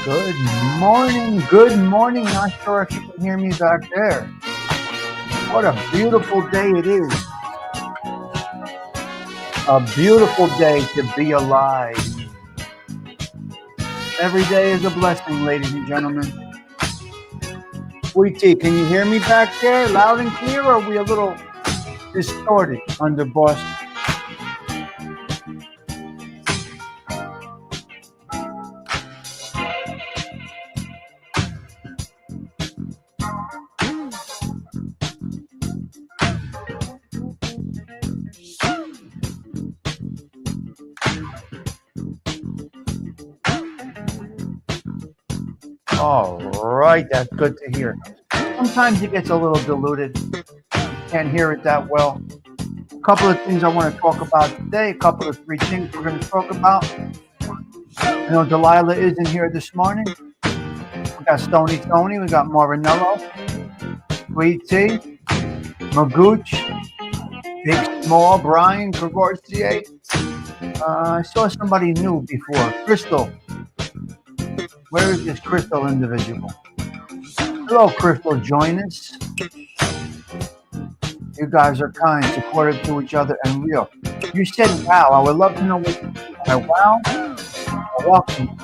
Good morning. Good morning. Not sure if you can hear me back there. What a beautiful day it is. A beautiful day to be alive. Every day is a blessing, ladies and gentlemen. Sweet Tea, can you hear me back there loud and clear, or are we a little distorted under Boston? All right, that's good to hear. Sometimes it gets a little diluted. Can't hear it that well. A couple of things I want to talk about today. A couple of three things we're going to talk about. I know Delilah isn't here this morning. We got Stony Tony. We got Marinello. Sweet Tea. Magooch. Big Small. Brian. Gregorcier. I saw somebody new before. Crystal. Where is this Crystal individual? Hello, Crystal. Join us. You guys are kind, supportive to each other, and real. You said wow. I would love to know what you mean by wow. Welcome.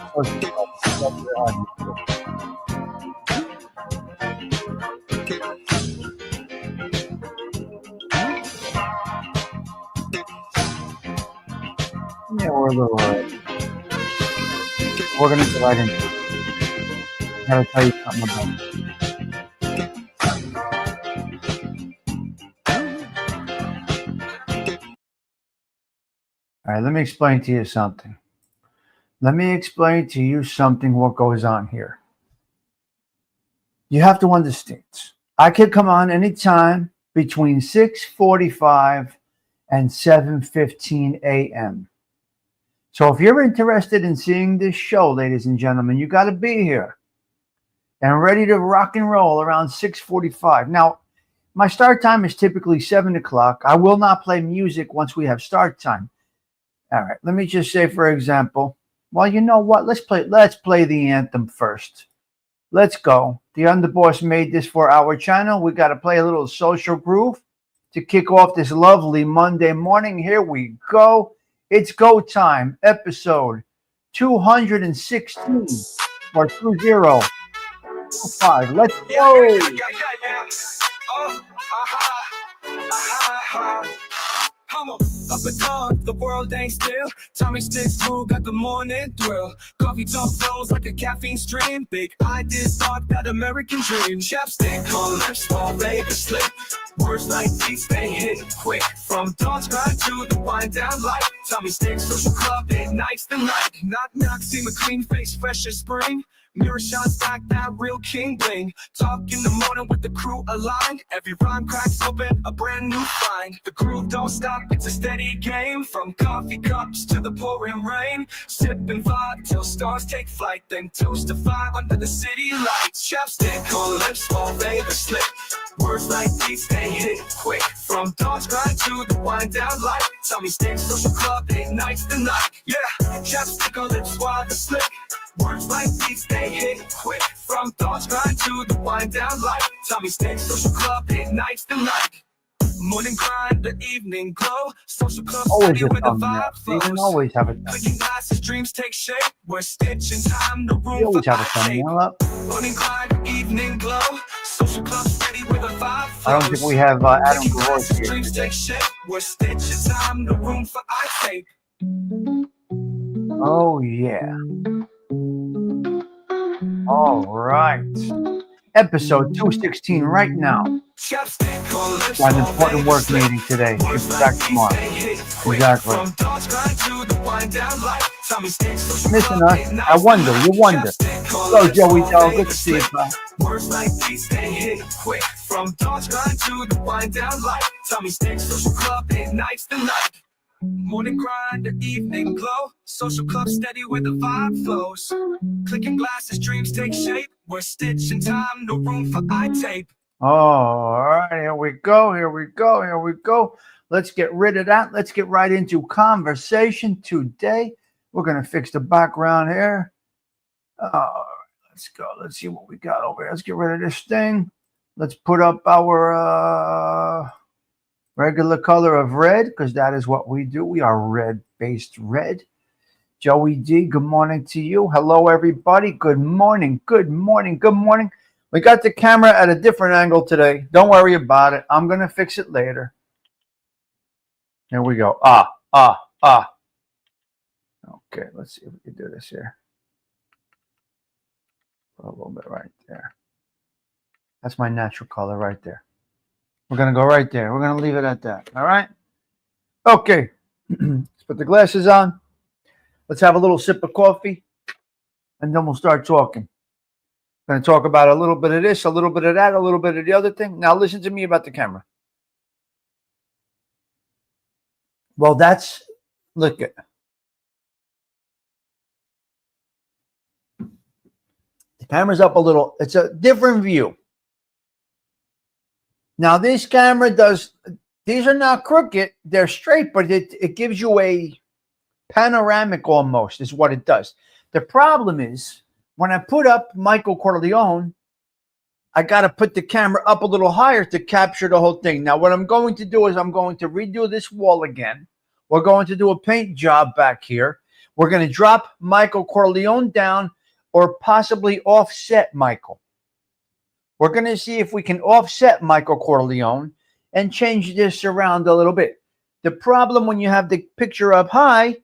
Yeah, we're a little we're going to get right into it. I got to tell you something about it. All right, let me explain to you something. What goes on here. You have to understand. I could come on anytime between 6:45 and 7:15 a.m. So if you're interested in seeing this show, ladies and gentlemen, you got to be here and ready to rock and roll around 6:45. Now, my start time is typically 7 o'clock. I will not play music once we have start time. All right, let me just say, for example, well, you know what? Let's play the anthem first. Let's go. The Underboss made this for our channel. We got to play a little social groove to kick off this lovely Monday morning. Here we go. It's go time, episode 216 or 2025. Let's go. Up and down, the world ain't still. Tommy Stigs crew got the morning thrill. Coffee talk flows like a caffeine stream. Big ideas talk that American dream. Chapstick on lips, small baby slip. Words like these, they hit quick. From dawn's grind to the wind down light. Tommy Stigs social club, it nights the night. Knock knock, see my clean face, fresh as spring. Mirror shots back that real king bling. Talk in the morning with the crew aligned. Every rhyme cracks open a brand new find. The crew don't stop, it's a steady game. From coffee cups to the pouring rain. Sip and vibe till stars take flight. Then toast to five under the city lights. Chapstick on lips, small baby slip. Words like these, they hit quick. From dawn's grind to the wind down light. Tommy Stigs social club, it nights the night. Yeah, chapstick on lips while the slick. Words like these, they hit quick. From dawn's grind to the wind down light. Tommy Stigs social club, it nights the night. Morning grind, the evening glow. Social club Always steady a with the thumbnail. vibe You can flows. always have a thumbnail. Clicking glasses, dreams take shape. We're stitching time, the room You always for have a eye tape. thumbnail up. Morning grind, evening glow. Social club steady with the vibe flows. I don't think we have Adam Clicking glasses, Gregorcier dreams today. take shape. We're stitching time, the room for eye tape. Oh, yeah. All right. Episode 216 right now. Got an important work meeting today. It's back tomorrow. Exactly. Missing us? I wonder. You wonder. Hello, Joey Dell. Good to see you, bro. Words like these, they hit quick. From dawn's grind to the wind down light. Tommy Stigs social club, it nights the night. Morning grind, the evening glow. Social club steady with the vibe flows. Clicking glasses, dreams take shape. We're stitching time, no room for eye tape. All right, here we go. Let's get rid of that. Let's get right into conversation today. We're going to fix the background here. Let's go. Let's see what we got over here. Let's get rid of this thing. Let's put up our regular color of red, because that is what we do. We are red-based red. Joey D, good morning to you. Hello, everybody. Good morning. Good morning. Good morning. We got the camera at a different angle today. Don't worry about it. I'm going to fix it later. Here we go. Okay, let's see if we can do this here. Put a little bit right there. That's my natural color right there. We're going to go right there. We're going to leave it at that. All right? Okay. Let's put the glasses on. Let's have a little sip of coffee, and then we'll start talking. I'm going to talk about a little bit of this, a little bit of that, a little bit of the other thing. Now listen to me about the camera. Well, look at. The camera's up a little. It's a different view. Now this camera these are not crooked. They're straight, but it gives you a panoramic almost is what it does. The problem is when I put up Michael Corleone, I got to put the camera up a little higher to capture the whole thing. Now what I'm going to do is I'm going to redo this wall again. We're going to do a paint job back here. We're going to drop Michael Corleone down or possibly offset Michael. We're going to see if we can offset Michael Corleone and change this around a little bit. The problem when you have the picture up high,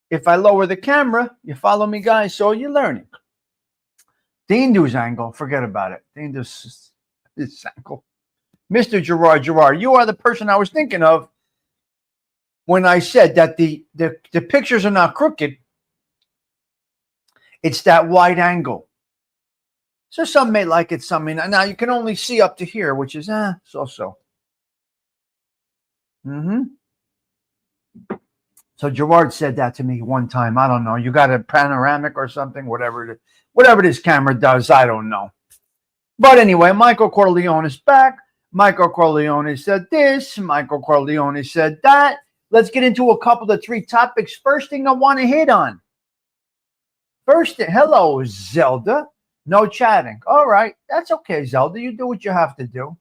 if I lower the camera, you follow me, guys, so you're learning. The Indu's angle, forget about it. The Indu's this angle. Mr. Gerard, you are the person I was thinking of when I said that the pictures are not crooked. It's that wide angle. So some may like it, some may not. Now you can only see up to here, which is so-so. So Gerard said that to me one time. I don't know. You got a panoramic or something, whatever this camera does, I don't know. But anyway, Michael Corleone is back. Michael Corleone said this. Michael Corleone said that. Let's get into a couple of 3 topics. First thing I want to hit on. Hello, Zelda. No chatting. All right. That's okay, Zelda. You do what you have to do.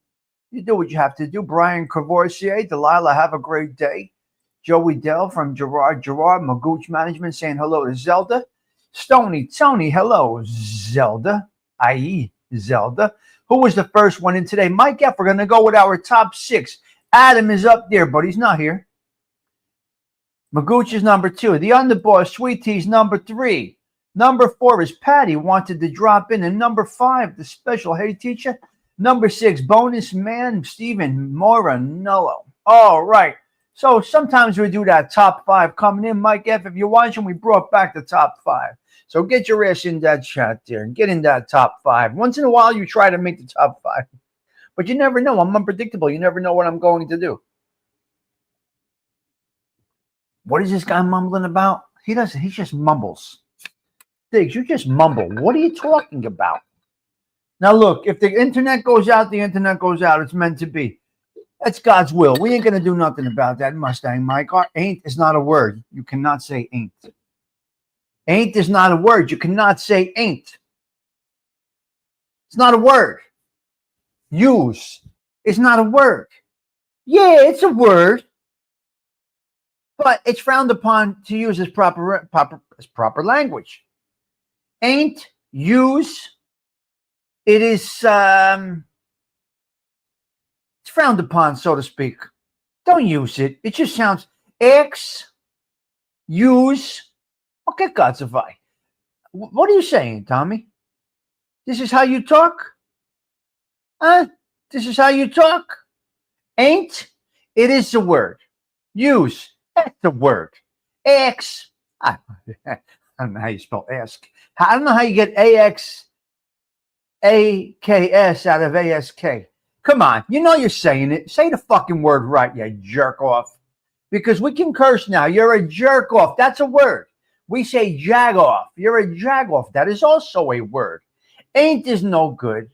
You do what you have to do. Brian Cavoursier, Delilah, have a great day. Joey Dell from Gerard, Magooch Management saying hello to Zelda. Tony, hello, Zelda. I.e. Zelda. Who was the first one in today? Mike F. We're going to go with our top 6. Adam is up there, but he's not here. Magooch is number 2. The Underboss, Sweet Tea's number 3. Number 4 is Patty, wanted to drop in. And number 5, the special Hey Teacher. Number 6, Bonus Man, Stephen Moranello. All right. So sometimes we do that top 5 coming in. Mike F., if you're watching, we brought back the top 5. So get your ass in that chat there and get in that top 5. Once in a while, you try to make the top 5. But you never know. I'm unpredictable. You never know what I'm going to do. What is this guy mumbling about? He just mumbles. Stigs, you just mumble. What are you talking about? Now, look, if the internet goes out, the internet goes out. It's meant to be. That's God's will. We ain't going to do nothing about that, Mustang Mike. Ain't is not a word. You cannot say ain't. Ain't is not a word. You cannot say ain't. It's not a word. Use is not a word. Yeah, it's a word. But it's frowned upon to use as proper language. Ain't, use, it is it's frowned upon, so to speak. Don't use it. It just sounds X, use. Okay, Godsify. What are you saying, Tommy? This is how you talk? This is how you talk? Ain't, it is a word. Use, that's a word. X, I don't know how you spell ask. I don't know how you get AXAKS out of ASK. Come on, you know you're saying it. Say the fucking word right, you jerk off. Because we can curse now. You're a jerk off. That's a word. We say jag off. You're a jag off. That is also a word. Ain't is no good.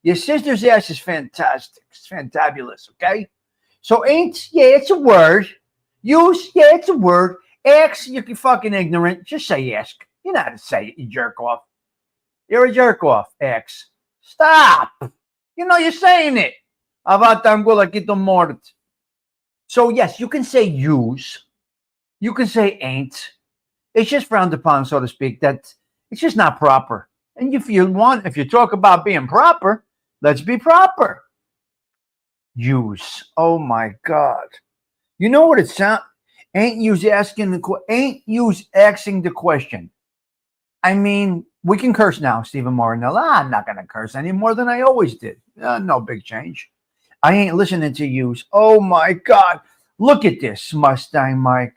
Your sister's ass is fantastic. It's fantabulous, okay? So ain't, yeah, it's a word. Use, yeah, it's a word. Ask, you're fucking ignorant. Just say ask. You know how to say it, you jerk off. You're a jerk off, X. Stop. You know you're saying it. Avatangola quito mort. So yes, you can say use. You can say ain't. It's just frowned upon, so to speak. That it's just not proper. And if you talk about being proper, let's be proper. Use. Oh my God. You know what it sounds? Ain't use asking the question. I mean, we can curse now, Stephen Morinella. I'm not gonna curse any more than I always did. No big change. I ain't listening to use. Oh my God. Look at this, Mustang Mike.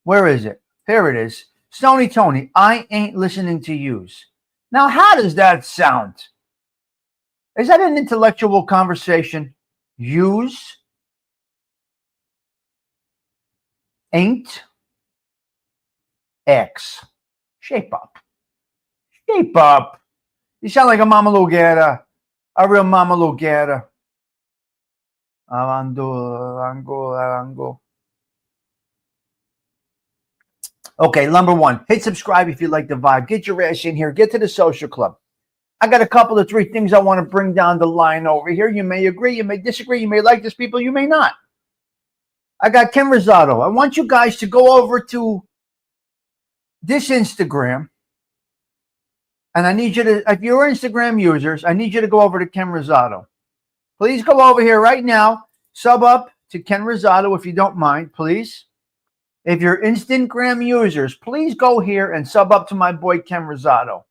Where is it? Here it is. Stony Tony, I ain't listening to use. Now, how does that sound? Is that an intellectual conversation? Use ain't X. Shape up. Shape up. You sound like a Mama Lugera. A real Mama Lugera. Arango. Okay, number one, hit subscribe if you like the vibe. Get your ass in here. Get to the social club. I got a couple of 3 things I want to bring down the line over here. You may agree, you may disagree, you may like this people, you may not. I got Ken Rosado. I want you guys to go over to this Instagram. And I need you to, if you're Instagram users, I need you to go over to Ken Rosado. Please go over here right now. Sub up to Ken Rosado if you don't mind, please. If you're Instagram users, please go here and sub up to my boy Ken Rosado.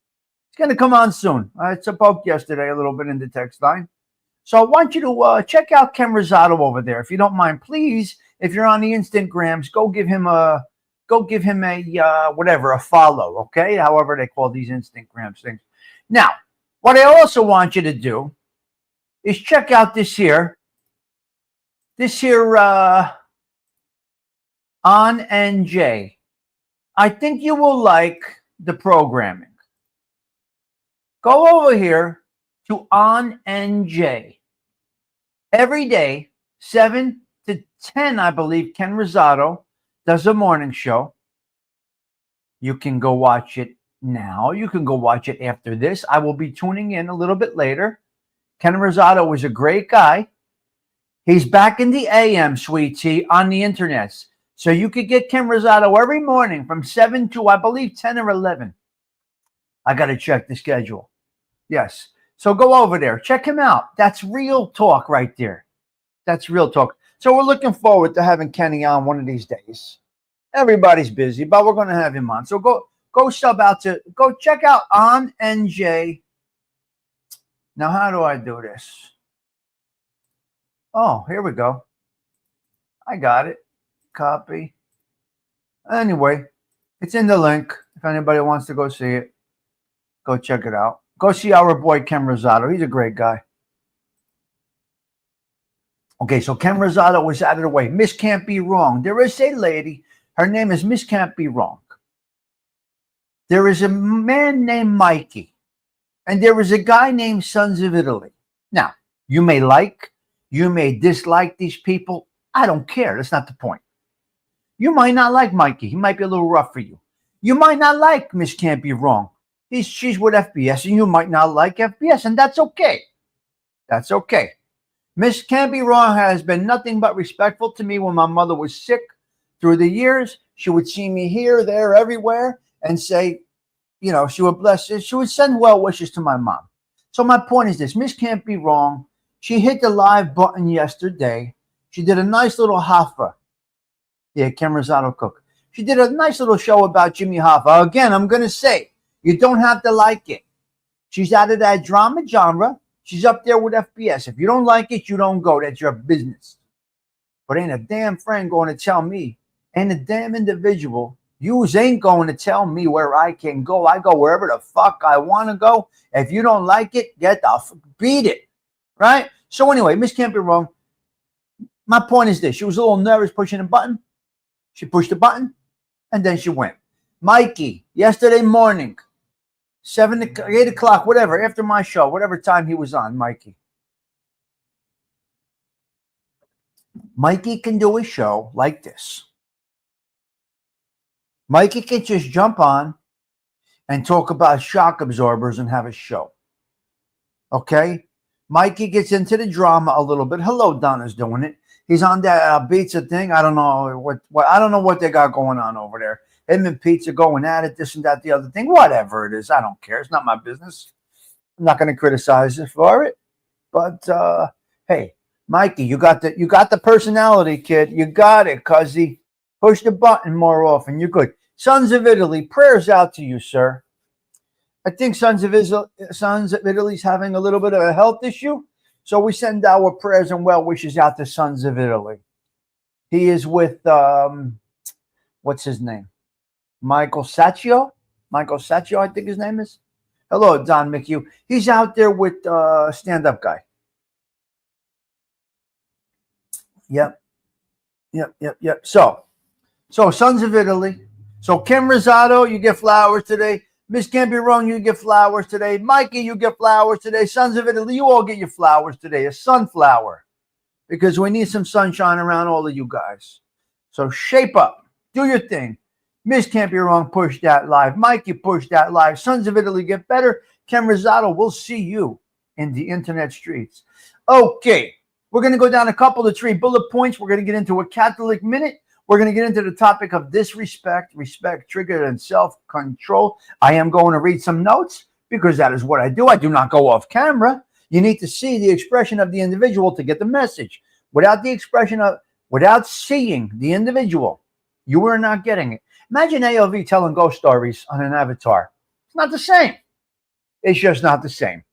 It's going to come on soon. I spoke yesterday a little bit in the text line. So I want you to check out Ken Rosado over there. If you don't mind, please, if you're on the Instagrams, go give him a whatever, a follow, okay? However they call these Instagrams things. Now, what I also want you to do is check out this here on NJ. I think you will like the programming. Go over here to on NJ. Every day, 7 to 10, I believe, Ken Rosado does a morning show. You can go watch it now. You can go watch it after this. I will be tuning in a little bit later. Ken Rosado is a great guy. He's back in the AM, sweet tea, on the internet. So you could get Ken Rosado every morning from 7 to, I believe, 10 or 11. I got to check the schedule. Yes. So go over there. Check him out. That's real talk right there. That's real talk. So we're looking forward to having Kenny on one of these days. Everybody's busy, but we're going to have him on. So go check out on NJ. Now, how do I do this? Oh, here we go. I got it. Copy. Anyway, it's in the link. If anybody wants to go see it, go check it out. Go see our boy Ken Rosado. He's a great guy. Okay, so Ken Rosado was out of the way. Miss Can't Be Wrong. There is a lady. Her name is Miss Can't Be Wrong. There is a man named Mikey. And there is a guy named Sons of Italy. Now, you may dislike these people. I don't care. That's not the point. You might not like Mikey. He might be a little rough for you. You might not like Miss Can't Be Wrong. She's with FBS, and you might not like FBS, and that's okay. That's okay. Miss Can't Be Wrong has been nothing but respectful to me when my mother was sick through the years. She would see me here, there, everywhere, and say, you know, she would bless it. She would send well wishes to my mom. So my point is this. Miss Can't Be Wrong. She hit the live button yesterday. She did a nice little Hoffa. Yeah, Ken Rosado Cook. She did a nice little show about Jimmy Hoffa. Again, I'm going to say, you don't have to like it. She's out of that drama genre. She's up there with FBS. If you don't like it, you don't go. That's your business. But ain't a damn friend going to tell me, ain't a damn individual, yous ain't going to tell me where I can go. I go wherever the fuck I want to go. If you don't like it, beat it. Right? So anyway, Miss Can't Be Wrong. My point is this. She was a little nervous pushing a button. She pushed the button, and then she went. Mikey, yesterday morning, 8 o'clock, whatever, after my show, whatever time he was on, Mikey. Mikey can do a show like this. Mikey can just jump on and talk about shock absorbers and have a show. Okay? Mikey gets into the drama a little bit. Hello, Donna's doing it. He's on that pizza thing. I don't know what I don't know what they got going on over there. Him and Pizza going at it, this and that, the other thing. Whatever it is, I don't care. It's not my business. I'm not going to criticize it for it. But hey, Mikey, you got the personality, kid. You got it, cuzzy. Push the button more often. You're good. Sons of Italy, prayers out to you, sir. I think Sons of Italy's having a little bit of a health issue. So we send our prayers and well wishes out to Sons of Italy. He is with, what's his name? Michael Sacchio, I think his name is. Hello, Don McHugh. He's out there with stand-up guy. Yep. So Sons of Italy. So Kim Rosado, you get flowers today. Miss Can't Be Wrong, you get flowers today. Mikey, you get flowers today. Sons of Italy, you all get your flowers today. A sunflower. Because we need some sunshine around all of you guys. So shape up. Do your thing. Miss Can't Be Wrong, push that live. Mikey, push that live. Sons of Italy, get better. Ken Rosado, we'll see you in the internet streets. Okay. We're going to go down a couple of 3 bullet points. We're going to get into a Catholic minute. We're going to get into the topic of disrespect, respect, trigger, and self-control. I am going to read some notes because that is what I do. I do not go off camera. You need to see the expression of the individual to get the message. Without seeing the individual, you are not getting it. Imagine AOV telling ghost stories on an avatar. It's not the same. It's just not the same.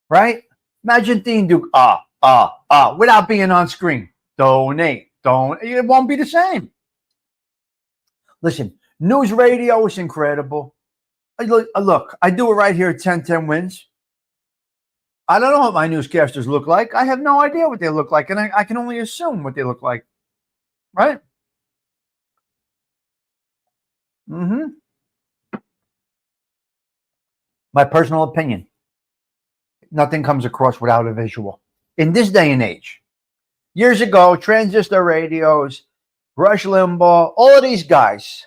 Right? Imagine Dean Duke, without being on screen. Donate. It won't be the same. Listen, news radio is incredible. Look, I do it right here at 1010 Wins. I don't know what my newscasters look like. I have no idea what they look like, and I can only assume what they look like. Right? My personal opinion. Nothing comes across without a visual. In this day and age. Years ago, transistor radios, Rush Limbaugh, all of these guys,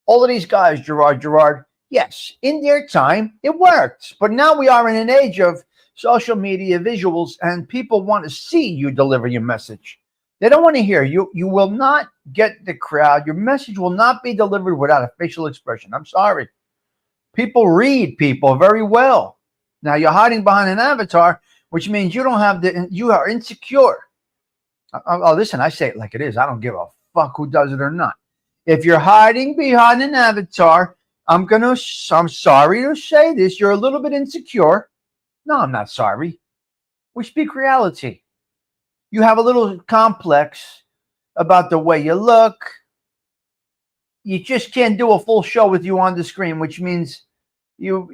Gerard, yes, in their time, it worked. But now we are in an age of social media visuals, and people want to see you deliver your message. They don't want to hear you. You will not get the crowd. Your message will not be delivered without a facial expression. I'm sorry. People read people very well. Now, you're hiding behind an avatar, which means you are insecure. Oh, listen, I say it like it is. I don't give a fuck who does it or not. If you're hiding behind an avatar, I'm sorry to say this, you're a little bit insecure. No, I'm not sorry. We speak reality. You have a little complex about the way you look. You just can't do a full show with you on the screen, which means you're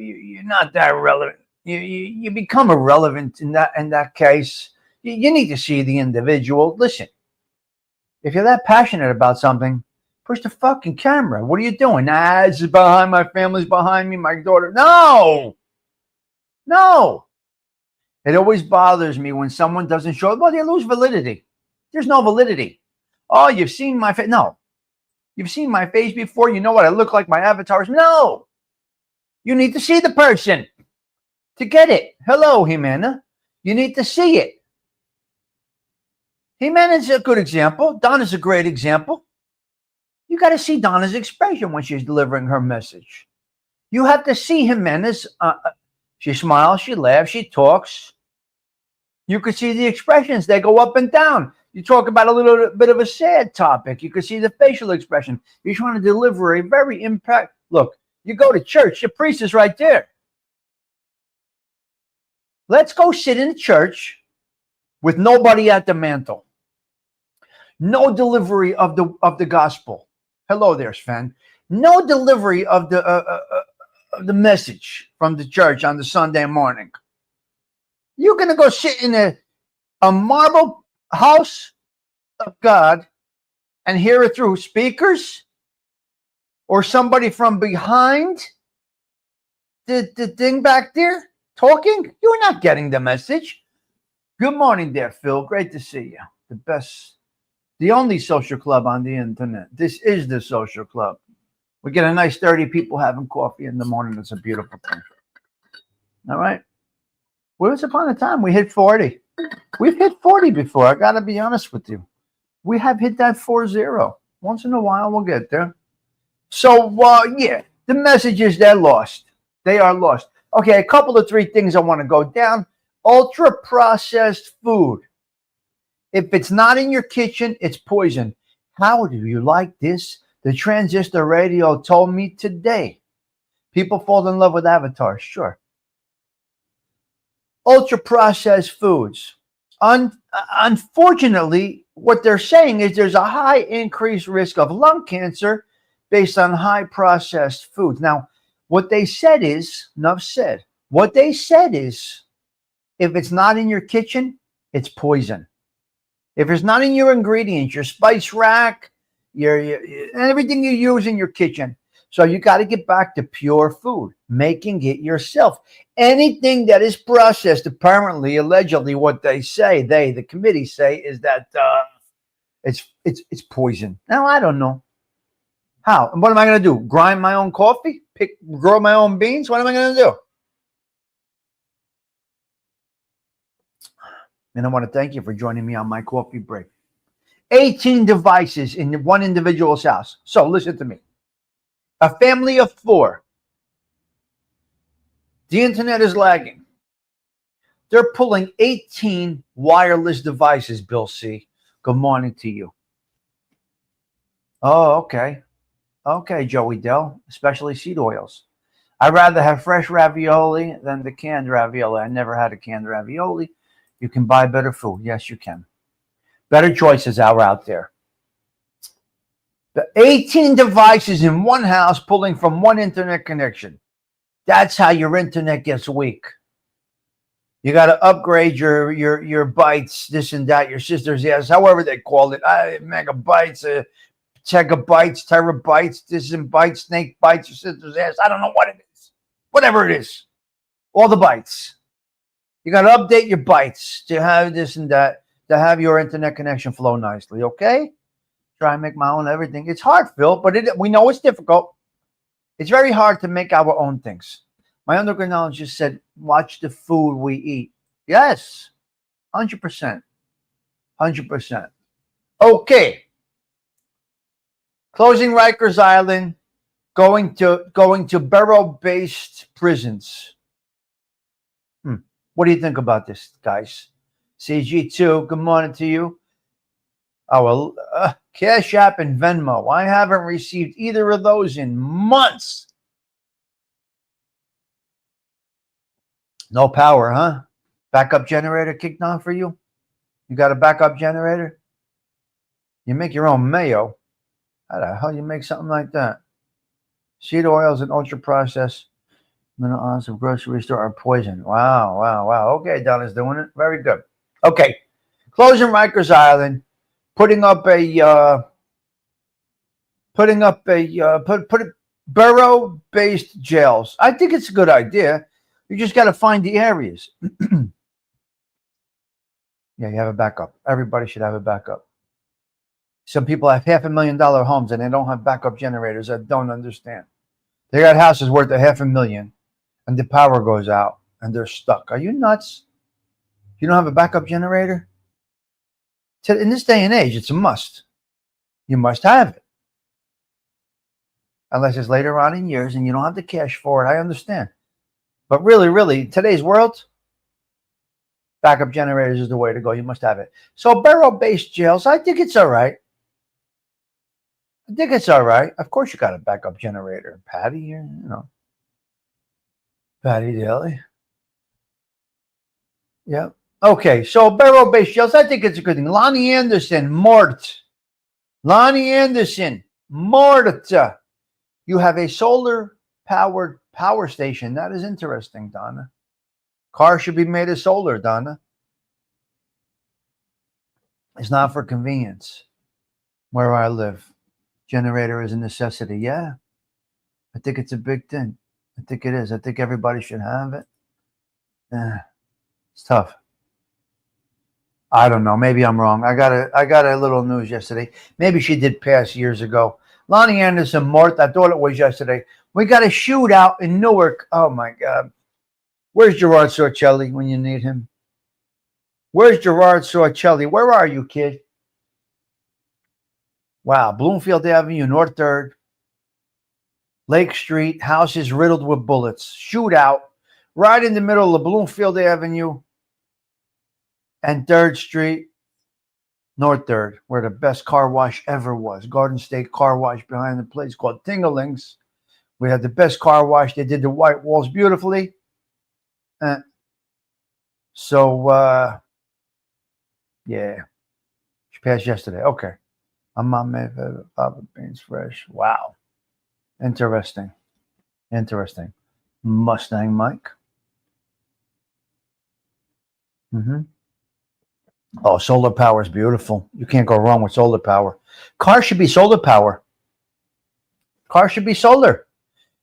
not that relevant. You become irrelevant in that case. You need to see the individual. Listen, if you're that passionate about something, push the fucking camera. What are you doing? It's behind my family's behind me, my daughter. No. It always bothers me when someone doesn't show it. Well, they lose validity. There's no validity. Oh, you've seen my face. No. You've seen my face before. You know what I look like, my avatars. No. You need to see the person to get it. Hello, Jimena. You need to see it. Jimena's a good example. Donna's a great example. You got to see Donna's expression when she's delivering her message. You have to see Jimena's. She smiles, she laughs, she talks. You could see the expressions. They go up and down. You talk about a little bit of a sad topic. You could see the facial expression. You're trying to deliver a very impact. Look, you go to church, your priest is right there. Let's go sit in church with nobody at the mantle. No delivery of the gospel. Hello there, Sven. No delivery of the message from the church on the Sunday morning. You're going to go sit in a marble house of God and hear it through speakers or somebody from behind the thing back there talking? You're not getting the message. Good morning there, Phil. Great to see you. The best The only social club on the internet. This is the social club. We get a nice 30 people having coffee in the morning. It's a beautiful thing. All right. Once upon a time, we hit 40. We've hit 40 before. I got to be honest with you. We have hit that 40. Once in a while, we'll get there. So, yeah, the message is they're lost. They are lost. Okay, a couple of 3 things I want to go down. Ultra-processed food. If it's not in your kitchen, it's poison. How do you like this? The transistor radio told me today. People fall in love with avatars, sure. Ultra-processed foods. Unfortunately, what they're saying is there's a high increased risk of lung cancer based on high processed foods. Now, what they said is, enough said, what they said is, if it's not in your kitchen, it's poison. If it's not in your ingredients, your spice rack, your everything you use in your kitchen. So you got to get back to pure food, making it yourself. Anything that is processed, apparently, allegedly, what they say, the committee say, is that it's poison. Now, I don't know. How? And what am I going to do? Grind my own coffee? Grow my own beans? What am I going to do? And I want to thank you for joining me on my coffee break. 18 devices in one individual's house. So listen to me. A family of 4. The internet is lagging. They're pulling 18 wireless devices, Bill C. Good morning to you. Oh, okay. Okay, Joey Dell, especially seed oils. I'd rather have fresh ravioli than the canned ravioli. I never had a canned ravioli. You can buy better food. Yes, you can. Better choices are out there. The 18 devices in one house pulling from one internet connection. That's how your internet gets weak. You got to upgrade your bytes, this and that, your sister's ass, however they call it. Megabytes, gigabytes, terabytes, this and bytes, snake bytes, your sister's ass. I don't know what it is. Whatever it is. All the bytes. You got to update your bytes to have this and that, to have your internet connection flow nicely, okay? Try and make my own everything. It's hard, Phil, but we know it's difficult. It's very hard to make our own things. My endocrinologist said, watch the food we eat. Yes, 100%. 100%. Okay. Closing Rikers Island, going to borough-based prisons. What do you think about this, guys? CG2, good morning to you. Oh, well, Cash App and Venmo. I haven't received either of those in months. No power, huh? Backup generator kicked on for you? You got a backup generator? You make your own mayo. How the hell you make something like that? Seed oils and ultra-processed mineral oils of grocery store are poison. Wow. Okay, Donna's doing it. Very good. Okay. Closing Rikers Island. Putting up borough-based jails. I think it's a good idea. You just got to find the areas. Yeah, you have a backup. Everybody should have a backup. Some people have $500,000 homes and they don't have backup generators. I don't understand. They got houses worth $500,000 and the power goes out and they're stuck. Are you nuts? You don't have a backup generator? In this day and age, it's a must. You must have it. Unless it's later on in years and you don't have the cash for it, I understand. But really, today's world, backup generators is the way to go. You must have it. So borough-based jails, I think it's all right. Of course you got a backup generator. Patty, Patty Daly. Yeah. Okay, so borough-based jails, I think it's a good thing. Lonnie Anderson, Mort. You have a solar-powered power station. That is interesting, Donna. Cars should be made of solar, Donna. It's not for convenience. Where I live, generator is a necessity. Yeah, I think it's a big thing. I think it is. I think everybody should have it. It's tough. I don't know. Maybe I'm wrong. I got a little news yesterday. Maybe she did pass years ago. Lonnie Anderson, Mort. I thought it was yesterday. We got a shootout in Newark. Oh my God. Where's Gerard Sorcelli when you need him? Where's Gerard Sorcelli? Where are you, kid? Wow. Bloomfield Avenue, North 3rd, Lake Street. House is riddled with bullets. Shootout right in the middle of Bloomfield Avenue and 3rd Street, North 3rd, where the best car wash ever was. Garden State Car Wash behind the place called Tinglings. We had the best car wash. They did the white walls beautifully. Yeah, she passed yesterday. Okay. I'm on my fava beans fresh. Wow. Interesting. Mustang Mike. Oh, solar power is beautiful. You can't go wrong with solar power. Cars should be solar power. Cars should be solar.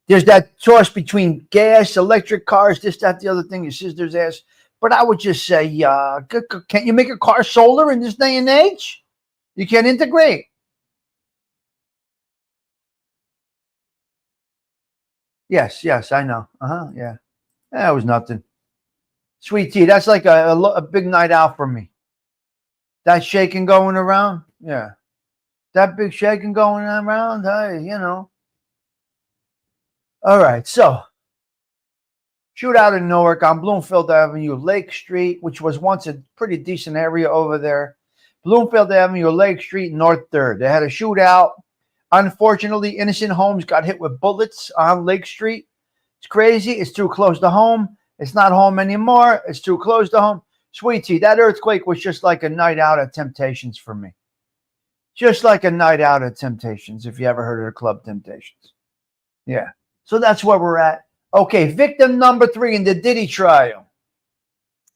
There's that choice between gas, electric cars, this, that, the other thing. Your sister's ass. But I would just say, can't you make a car solar in this day and age? You can't integrate. Yes, I know. Yeah. That was nothing. Sweet tea, that's like a big night out for me. That shaking going around, yeah. That big shaking going around, hey, All right, so shootout in Newark on Bloomfield Avenue, Lake Street, which was once a pretty decent area over there. Bloomfield Avenue, Lake Street, North 3rd. They had a shootout. Unfortunately, innocent homes got hit with bullets on Lake Street. It's crazy. It's too close to home. It's not home anymore. It's too close to home. Sweet tea, that earthquake was just like a night out at Temptations for me. Just like a night out at Temptations, if you ever heard of the club Temptations. Yeah. So that's where we're at. Okay, victim number 3 in the Diddy trial.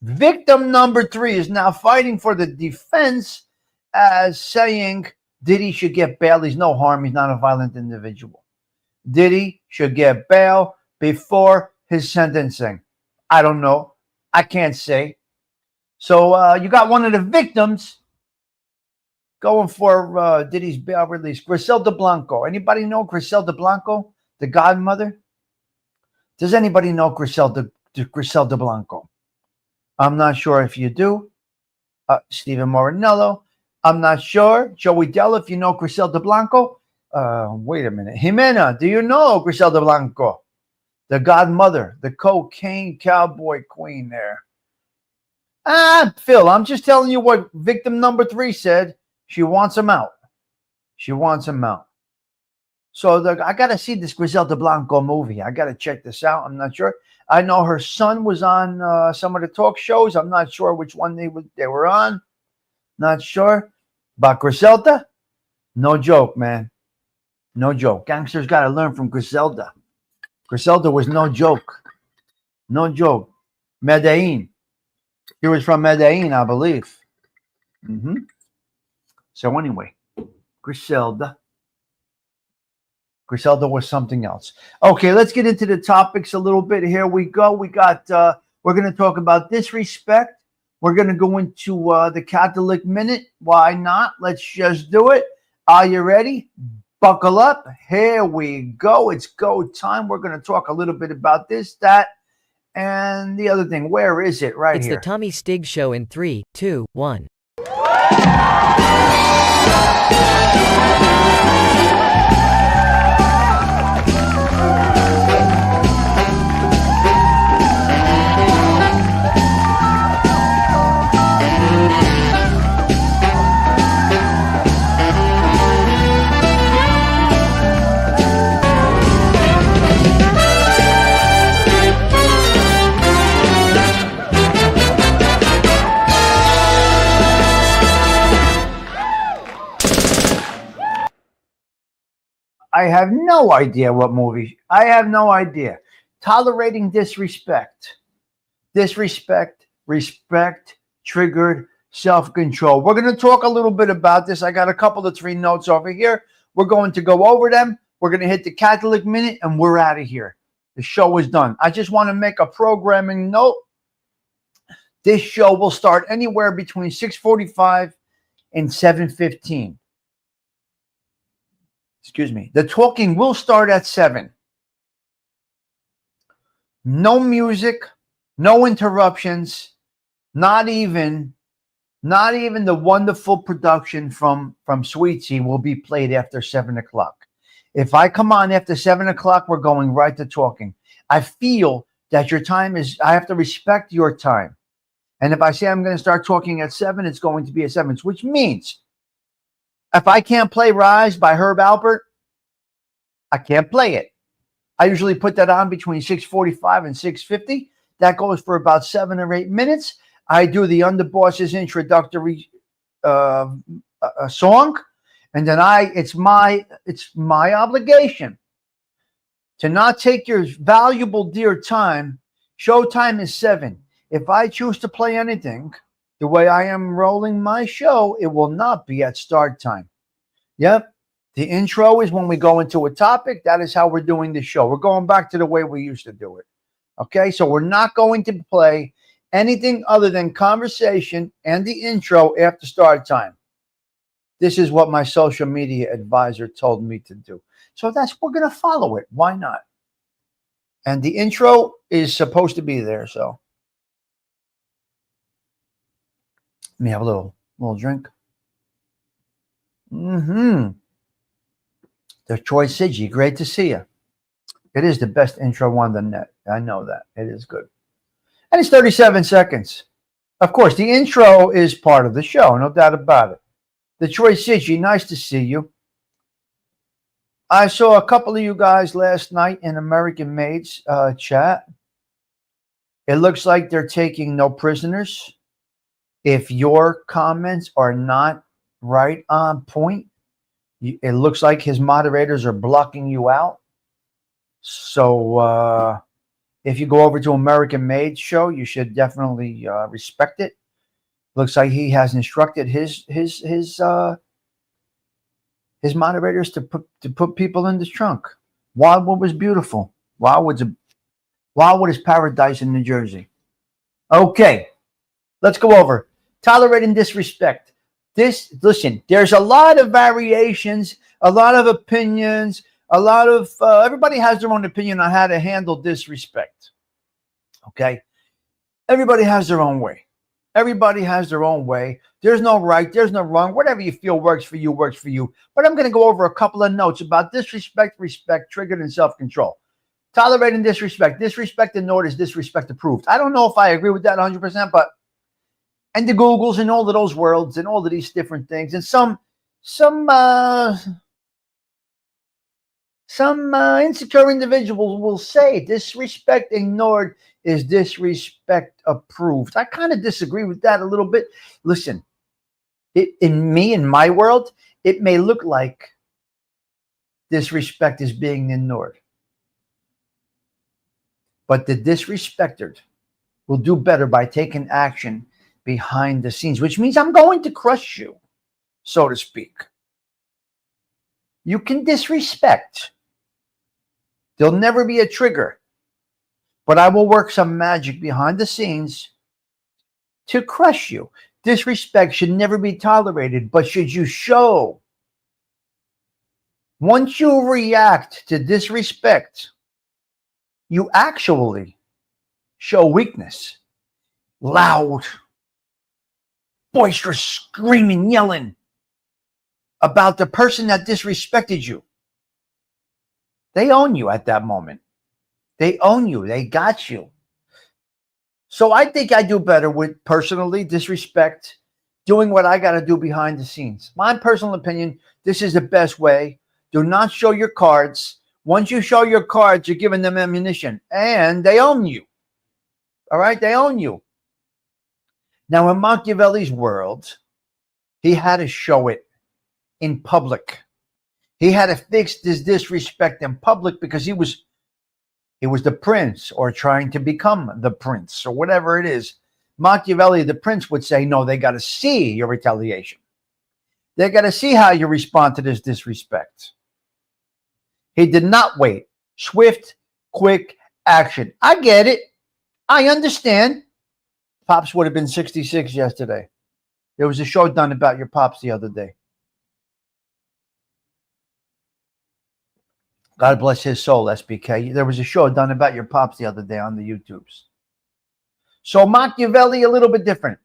Victim number 3 is now fighting for the defense as saying Diddy should get bail. He's no harm. He's not a violent individual. Diddy should get bail before his sentencing. I don't know. I can't say. So you got one of the victims going for Diddy's bail release, Griselda Blanco. Anybody know Griselda Blanco, the godmother? Does anybody know Griselda Blanco? I'm not sure if you do. Stephen Morinello. I'm not sure. Joey Della, if you know Griselda Blanco. Wait a minute. Jimena, do you know Griselda Blanco? The godmother, the cocaine cowboy queen there. Phil, I'm just telling you what victim number 3 said. She wants him out. So I got to see this Griselda Blanco movie. I got to check this out. I'm not sure. I know her son was on some of the talk shows. I'm not sure which one they were on. Not sure. But Griselda, no joke, man. No joke. Gangsters got to learn from Griselda. Griselda was no joke. No joke. Medellin. He was from Medellin, I believe. So anyway, Griselda was something else. Okay, let's get into the topics a little bit. Here we go. We're going to talk about disrespect. We're going to go into the Catholic Minute. Why not? Let's just do it. Are you ready? Buckle up. Here we go. It's go time. We're going to talk a little bit about this, that, and the other thing. Where is it? Right here. It's the Tommy Stigs Show in 3, 2, 1. I have no idea what movie. I have no idea. Tolerating disrespect. Respect triggered self-control. We're going to talk a little bit about this. I got a couple of 3 notes over here. We're going to go over them. We're going to hit the Catholic Minute and we're out of here. The show is done. I just want to make a programming note This show will start anywhere between 6:45 and 7:15. Excuse me. The talking will start at 7. No music, no interruptions, not even the wonderful production from Sweetie will be played after 7 o'clock. If I come on after 7 o'clock, we're going right to talking. I feel that your time I have to respect your time. And if I say I'm going to start talking at 7, it's going to be at 7, which means if I can't play Rise by Herb Alpert, I can't play it. I usually put that on between 6:45 and 6:50. That goes for about 7 or 8 minutes. I do the Underboss's introductory song, and then it's my obligation to not take your valuable dear time. Showtime is 7. If I choose to play anything the way I am rolling my show, it will not be at start time. Yep. The intro is when we go into a topic. That is how we're doing the show. We're going back to the way we used to do it. Okay. So we're not going to play anything other than conversation and the intro after start time. This is what my social media advisor told me to do. So we're going to follow it. Why not? And the intro is supposed to be there. So let me have a little drink. The Troy Sidgy, great to see you. It is the best intro on the net. I know that. It is good. And it's 37 seconds. Of course, the intro is part of the show, no doubt about it. The Troy Sidgy, nice to see you. I saw a couple of you guys last night in American Made's chat. It looks like they're taking no prisoners. If your comments are not right on point, it looks like his moderators are blocking you out. So if you go over to American Made's show, you should definitely respect it. Looks like he has instructed his moderators to put people in the trunk. Wildwood was beautiful. Wildwood is paradise in New Jersey. Okay, let's go over tolerating disrespect. Listen, there's a lot of variations, a lot of opinions, a lot of everybody has their own opinion on how to handle disrespect. Okay, everybody has their own way. Everybody has their own way. There's no right, there's no wrong. Whatever you feel works for you, works for you. But I'm going to go over a couple of notes about disrespect, respect, triggered, and self-control. Tolerating disrespect. Disrespect ignored is disrespect approved. I don't know if I agree with that 100%, but and the Googles and all of those worlds and all of these different things. And some insecure individuals will say disrespect ignored is disrespect approved. I kind of disagree with that a little bit. Listen, in my world, it may look like disrespect is being ignored. But the disrespected will do better by taking action behind the scenes, which means I'm going to crush you, so to speak. You can disrespect. There'll never be a trigger, but I will work some magic behind the scenes to crush you. Disrespect should never be tolerated, but should you show, once you react to disrespect, you actually show weakness. Loud, boisterous, screaming, yelling about the person that disrespected you. They own you at that moment. They own you. They got you. So I think I do better with personally disrespect, doing what I got to do behind the scenes. My personal opinion, this is the best way. Do not show your cards. Once you show your cards, you're giving them ammunition, and they own you. All right? They own you. Now, in Machiavelli's world, he had to show it in public. He had to fix this disrespect in public because he was the prince, or trying to become the prince, or whatever it is. Machiavelli, the prince, would say, no, they got to see your retaliation. They got to see how you respond to this disrespect. He did not wait. Swift, quick action. I get it. I understand. Pops would have been 66 yesterday. There was a show done about your pops the other day. God bless his soul, SBK. There was a show done about your pops the other day on the YouTubes. So Machiavelli, a little bit different.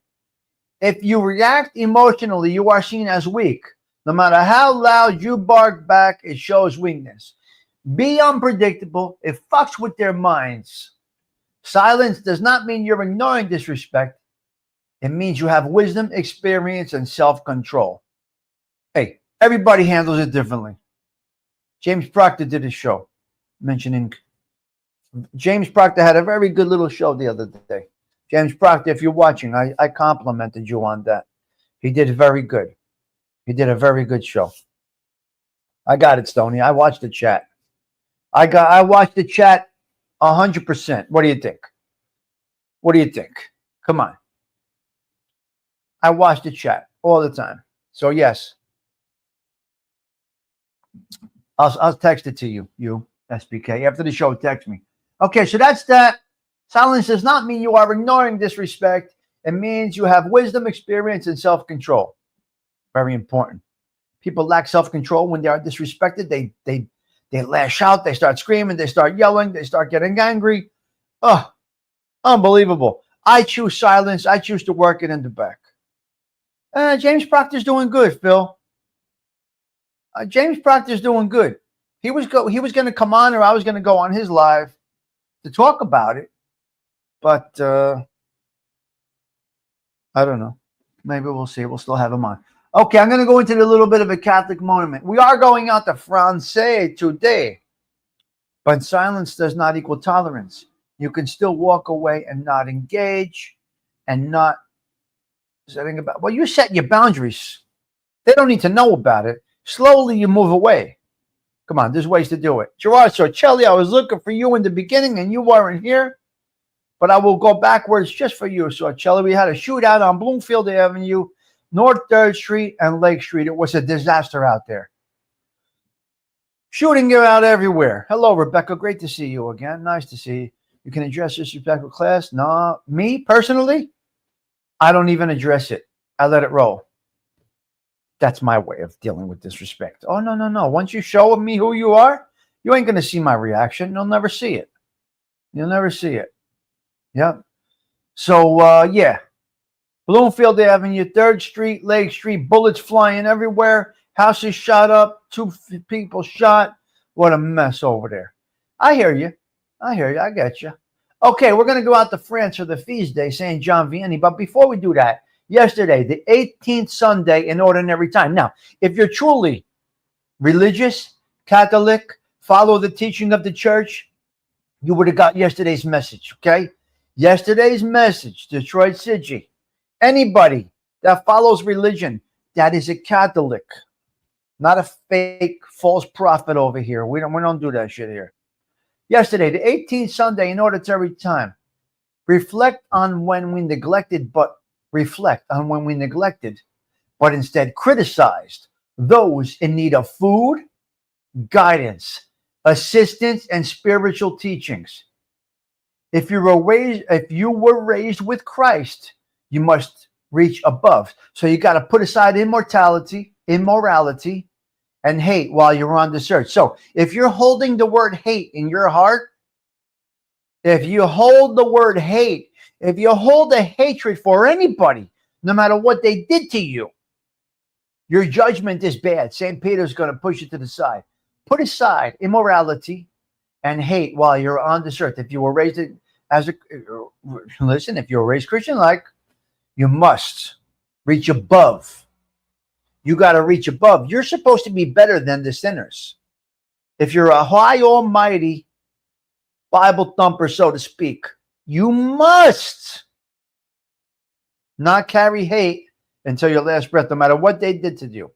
If you react emotionally, you are seen as weak. No matter how loud you bark back, it shows weakness. Be unpredictable. It fucks with their minds. Silence does not mean you're ignoring disrespect. It means you have wisdom, experience, and self-control. Hey, everybody handles it differently. James Proctor did a show mentioning. James Proctor had a very good little show the other day. James Proctor, if you're watching, I complimented you on that. He did very good. He did a very good show. I got it, Stoney. I watched the chat. I watched the chat 100%. What do you think? What do you think? Come on. I watch the chat all the time. So yes. I'll text it to you, SBK. After the show, text me. Okay, so that's that. Silence does not mean you are ignoring disrespect. It means you have wisdom, experience, and self-control. Very important. People lack self-control when they are disrespected. They lash out. They start screaming. They start yelling. They start getting angry. Oh, unbelievable. I choose silence. I choose to work it in the back. James Proctor's doing good, Phil. James Proctor's doing good. He was going to come on, or I was going to go on his live to talk about it. But I don't know. Maybe we'll see. We'll still have him on. Okay, I'm going to go into a little bit of a Catholic monument. We are going out to Francais today. But silence does not equal tolerance. You can still walk away and not engage and not setting about. Well, you set your boundaries. They don't need to know about it. Slowly you move away. Come on, there's ways to do it. Gerard Sorcelli, I was looking for you in the beginning and you weren't here. But I will go backwards just for you, Sorcelli. We had a shootout on Bloomfield Avenue, North 3rd Street, and Lake Street. It was a disaster out there. Shooting you out everywhere. Hello, Rebecca. Great to see you again. Nice to see you. You can address disrespectful class. No, me personally, I don't even address it. I let it roll. That's my way of dealing with disrespect. Oh, no. Once you show me who you are, you ain't going to see my reaction. You'll never see it. You'll never see it. Yep. So, yeah. Bloomfield Avenue, 3rd Street, Lake Street, bullets flying everywhere. Houses shot up. 2 people shot. What a mess over there. I hear you. I get you. Okay, we're going to go out to France for the feast day, St. John Vianney. But before we do that, yesterday, the 18th Sunday in Ordinary Time. Now, if you're truly religious, Catholic, follow the teaching of the church, you would have got yesterday's message, okay? Yesterday's message, Detroit City. Anybody that follows religion, that is a Catholic, not a fake false prophet over here. We don't do that shit here. Yesterday, the 18th Sunday in Ordinary Time. Reflect on when we neglected, but instead criticized those in need of food, guidance, assistance, and spiritual teachings. If you were raised with Christ, you must reach above. So you got to put aside immorality, and hate while you're on this earth. So if you're holding the word hate in your heart, if you hold a hatred for anybody, no matter what they did to you, your judgment is bad. St. Peter's going to push you to the side. Put aside immorality and hate while you're on this earth. If you were raised if you were raised Christian-like, you must reach above. You got to reach above. You're supposed to be better than the sinners. If you're a high almighty Bible thumper, so to speak, you must not carry hate until your last breath, no matter what they did to you.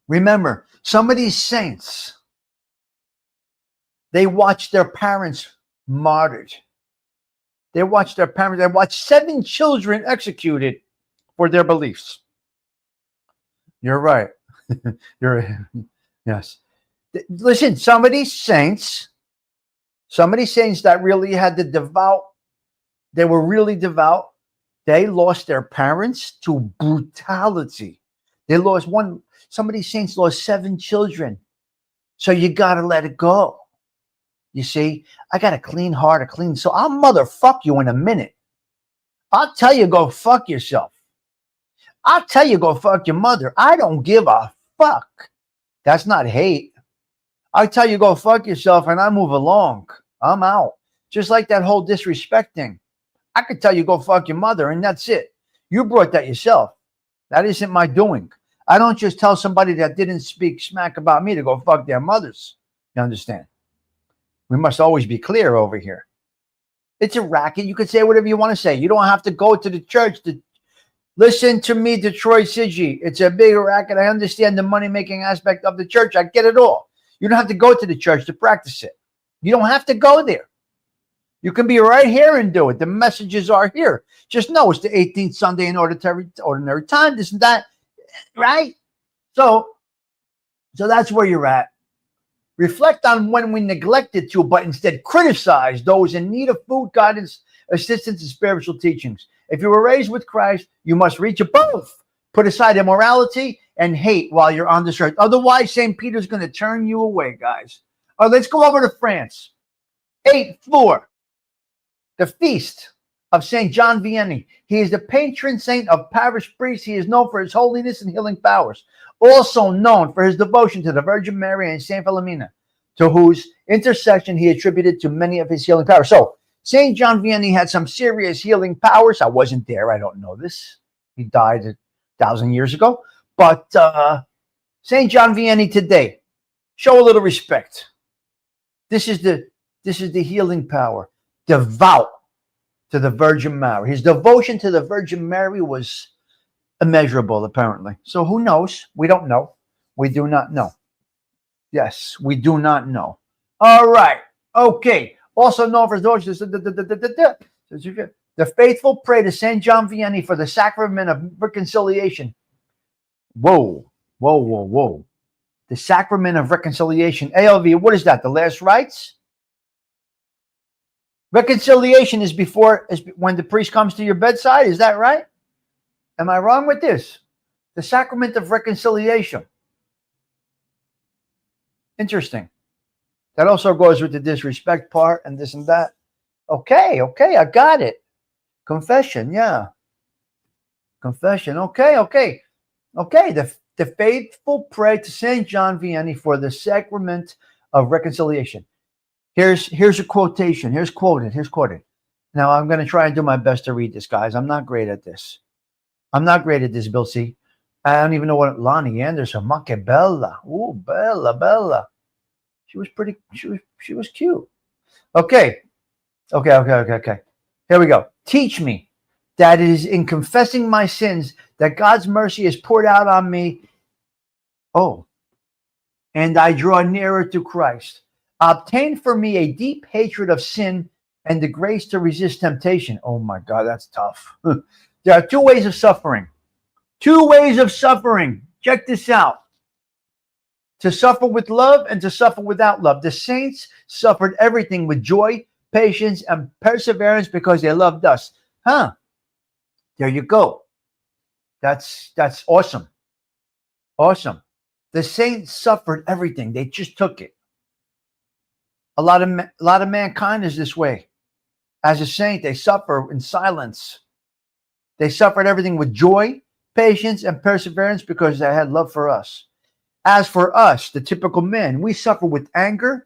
Remember, some of these saints, they watched their parents martyred. They watched 7 children executed for their beliefs. You're right. Yes. Listen, some of these saints that really had the devout They were really devout. They lost their parents to brutality. They lost one, some of these saints lost 7 children. So you got to let it go. You see, I got a clean heart, a clean soul. I'll motherfuck you in a minute. I'll tell you, go fuck yourself. I'll tell you, go fuck your mother. I don't give a fuck. That's not hate. I tell you, go fuck yourself, and I move along. I'm out. Just like that whole disrespect thing. I could tell you, go fuck your mother, and that's it. You brought that yourself. That isn't my doing. I don't just tell somebody that didn't speak smack about me to go fuck their mothers. You understand? We must always be clear over here. It's a racket. You could say whatever you want to say. You don't have to go to the church to listen to me, Detroit City. It's a big racket. I understand the money-making aspect of the church. I get it all. You don't have to go to the church to practice it. You don't have to go there. You can be right here and do it. The messages are here. Just know it's the 18th Sunday in ordinary time, this and that, right? So that's where you're at. Reflect on when we neglected to, but instead criticize those in need of food, guidance, assistance, and spiritual teachings. If you were raised with Christ, you must reach above. Put aside immorality and hate while you're on this earth. Otherwise, St. Peter's going to turn you away, guys. All right, let's go over to France. 8-4. The feast of St. John Vianney. He is the patron saint of parish priests. He is known for his holiness and healing powers. Also known for his devotion to the Virgin Mary and St. Philomena, to whose intercession he attributed to many of his healing powers. So, St. John Vianney had some serious healing powers. I wasn't there. I don't know this. He died 1,000 years ago. But St. John Vianney today, show a little respect. This is the healing power. Devout to the Virgin Mary. His devotion to the Virgin Mary was immeasurable, apparently. So who knows? We don't know. We do not know. Yes, we do not know. All right. Okay. Also known for his devotion. The faithful pray to St. John Vianney for the sacrament of reconciliation. Whoa. The sacrament of reconciliation. ALV, what is that? The last rites? Reconciliation is when the priest comes to your bedside. Is that right? Am I wrong with this? The sacrament of reconciliation. Interesting. That also goes with the disrespect part and this and that. Okay, I got it. Confession, yeah. Confession, okay. The faithful pray to St. John Vianney for the sacrament of reconciliation. Here's a quotation. Here's quoted. Now, I'm going to try and do my best to read this, guys. I'm not great at this. Bill C. I don't even know what Lonnie Anderson. Ma che bella. Ooh, bella. She was pretty. She was cute. Okay. Here we go. Teach me that it is in confessing my sins that God's mercy is poured out on me. Oh, and I draw nearer to Christ. Obtain for me a deep hatred of sin and the grace to resist temptation. Oh my God, that's tough. There are 2 ways of suffering. 2 ways of suffering. Check this out. To suffer with love and to suffer without love. The saints suffered everything with joy, patience, and perseverance because they loved us. There you go. That's awesome. Awesome. The saints suffered everything. They just took it. A lot of mankind is this way. As a saint, they suffer in silence. They suffered everything with joy, patience, and perseverance because they had love for us. As for us, the typical men, we suffer with anger,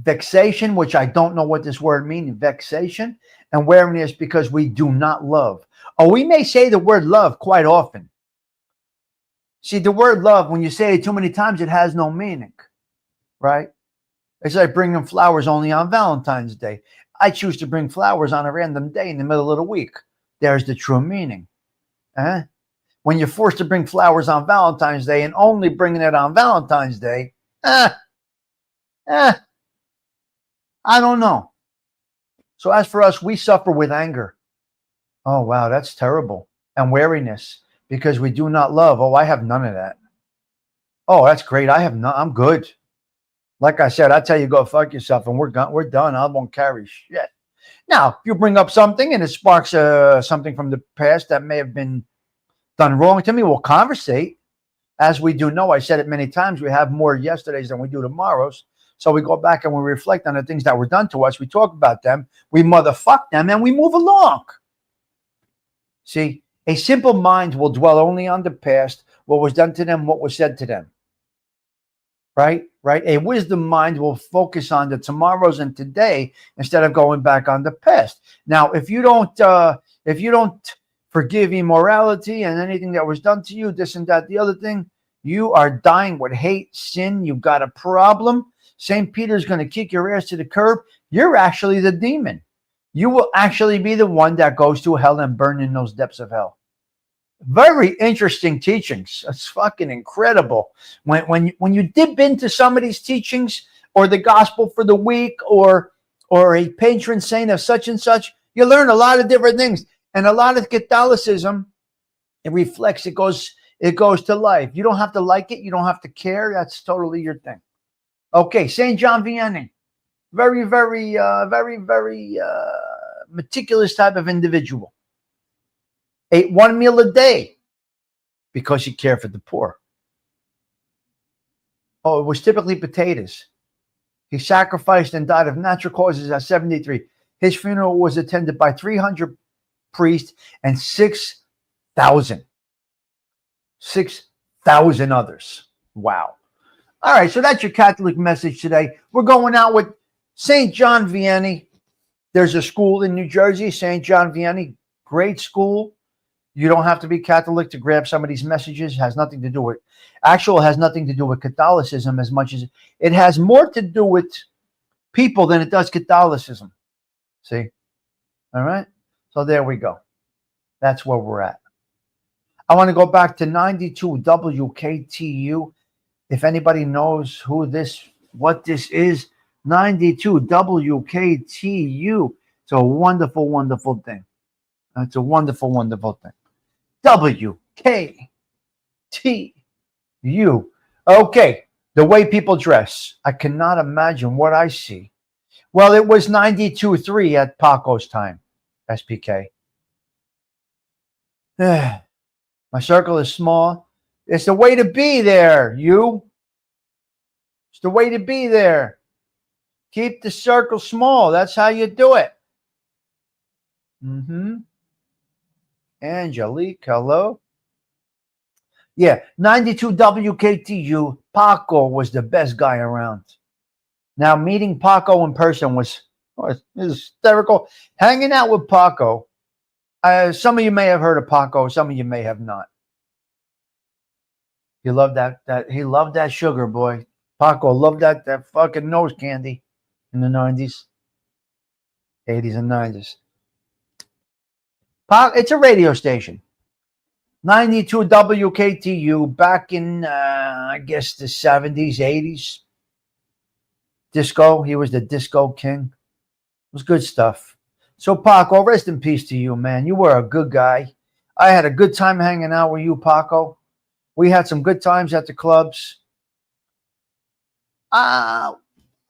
vexation, which I don't know what this word means, vexation, and weariness because we do not love. Or we may say the word love quite often. See, the word love, when you say it too many times, it has no meaning, right? It's like bringing flowers only on Valentine's Day. I choose to bring flowers on a random day in the middle of the week. There's the true meaning. When you're forced to bring flowers on Valentine's Day and only bringing it on Valentine's Day, I don't know. So as for us, we suffer with anger. Oh, wow, that's terrible. And weariness because we do not love. Oh, I have none of that. Oh, that's great. I'm good. Like I said, I tell you, go fuck yourself and we're done. I won't carry shit. Now, if you bring up something and it sparks something from the past that may have been done wrong to me, we'll conversate. As we do know, I said it many times, we have more yesterdays than we do tomorrows. So we go back and we reflect on the things that were done to us. We talk about them, we motherfuck them, and we move along. See, a simple mind will dwell only on the past, what was done to them, what was said to them. Right? A wisdom mind will focus on the tomorrows and today instead of going back on the past. Now, if you don't forgive immorality and anything that was done to you, this and that, the other thing, you are dying with hate, sin. You've got a problem. St. Peter's going to kick your ass to the curb. You're actually the demon. You will actually be the one that goes to hell and burn in those depths of hell. Very interesting teachings. It's fucking incredible. When you dip into some of these teachings, or the gospel for the week, or a patron saint of such and such, you learn a lot of different things. And a lot of Catholicism, it reflects, it goes to life. You don't have to like it. You don't have to care. That's totally your thing. Okay, St. John Vianney. Very, very, very meticulous type of individual. Ate one meal a day because he cared for the poor. Oh, it was typically potatoes. He sacrificed and died of natural causes at 73. His funeral was attended by 300 priests and 6,000 others. Wow. All right, so that's your Catholic message today. We're going out with St. John Vianney. There's a school in New Jersey, St. John Vianney. Great school. You don't have to be Catholic to grab some of these messages. It has nothing to do with Catholicism as much as it has more to do with people than it does Catholicism. See? All right? So there we go. That's where we're at. I want to go back to 92 WKTU. If anybody knows what this is, 92 WKTU. It's a wonderful, wonderful thing. It's a wonderful, wonderful thing. WKTU. Okay, the way people dress. I cannot imagine what I see. Well, it was 92.3 at Paco's time, SPK. My circle is small. It's the way to be there, you. It's the way to be there. Keep the circle small. That's how you do it. Angelique, hello. Yeah, 92 WKTU. Paco was the best guy around. Now, meeting Paco in person was hysterical. Hanging out with Paco. Some of you may have heard of Paco. Some of you may have not. He loved he loved that sugar, boy. Paco loved that fucking nose candy in the 90s. 80s and 90s. It's a radio station. 92 WKTU back in, I guess, the 70s, 80s. Disco. He was the disco king. It was good stuff. So, Paco, rest in peace to you, man. You were a good guy. I had a good time hanging out with you, Paco. We had some good times at the clubs. What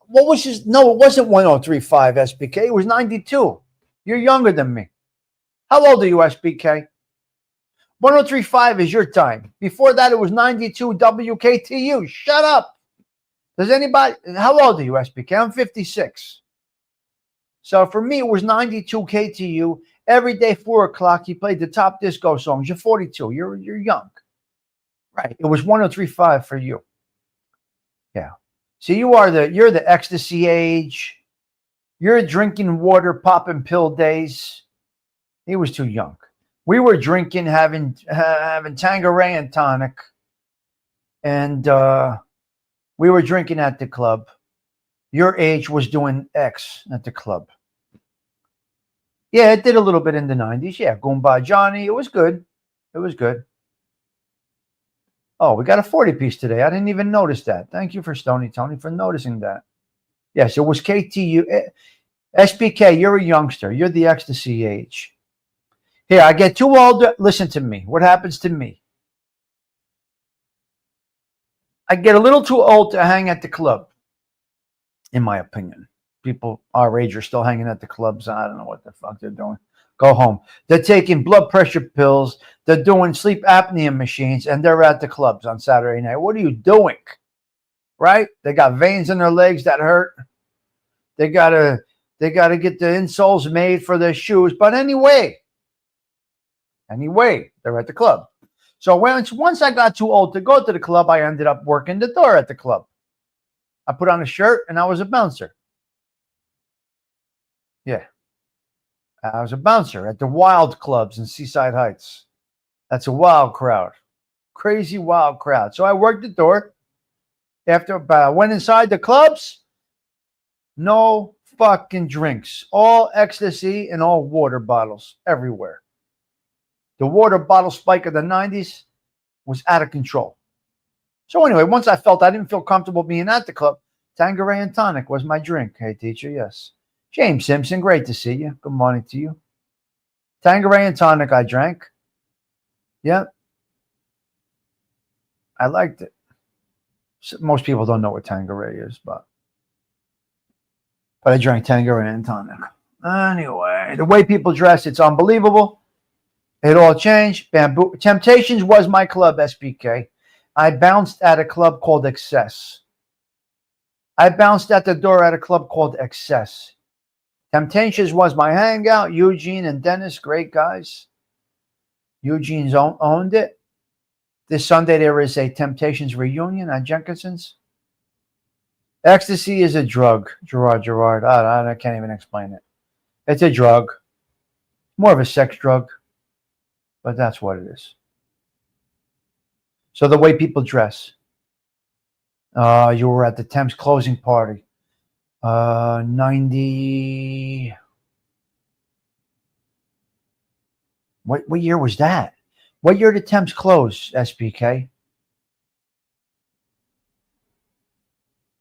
was his? No, it wasn't 103.5 SBK. It was 92. You're younger than me. How old are you, SBK? 103.5 is your time. Before that, it was 92 WKTU. Shut up. Does anybody? How old are you, SBK? I'm 56. So for me, it was 92 KTU. Every day, 4 o'clock, he played the top disco songs. You're 42. You're young. Right. It was 103.5 for you. Yeah. So you're the ecstasy age. You're drinking water, popping pill days. He was too young. We were drinking, having Tanqueray and tonic. And we were drinking at the club. Your age was doing X at the club. Yeah, it did a little bit in the 90s. Yeah, Goomba Johnny. It was good. It was good. Oh, we got a 40 piece today. I didn't even notice that. Thank you for Stony Tony for noticing that. Yes, it was KTU. SPK, you're a youngster. You're the ecstasy age. Here, I get too old. Listen to me. What happens to me? I get a little too old to hang at the club, in my opinion. people our age are still hanging at the clubs. I don't know what the fuck they're doing. Go home. They're taking blood pressure pills. They're doing sleep apnea machines, and they're at the clubs on Saturday night. What are you doing? Right? They got veins in their legs that hurt. They gotta get the insoles made for their shoes. But anyway, they're at the club. So once I got too old to go to the club, I ended up working the door at the club. I put on a shirt and I was a bouncer. Yeah. I was a bouncer at the Wild Clubs in Seaside Heights. That's a wild crowd. Crazy wild crowd. So I worked the door. After I went inside the clubs, no fucking drinks. All ecstasy and all water bottles everywhere. The water bottle spike of the 90s was out of control. So anyway, once I felt I didn't feel comfortable being at the club, Tanqueray and tonic was my drink. Hey, teacher, yes. James Simpson, great to see you. Good morning to you. Tanqueray and tonic I drank. Yeah. I liked it. Most people don't know what Tanqueray is, but I drank Tanqueray and tonic. Anyway, the way people dress, it's unbelievable. It all changed. Bamboo Temptations was my club, SBK. I bounced at a club called Excess. I bounced at the door at a club called Excess. Temptations was my hangout. Eugene and Dennis, great guys. Eugene's owned it. This Sunday there is a Temptations reunion at Jenkinson's. Ecstasy is a drug, Gerard. I can't even explain it. It's a drug. More of a sex drug. But that's what it is. So the way people dress. You were at the Thames closing party. 90. What year was that? What year did Thames close, SBK?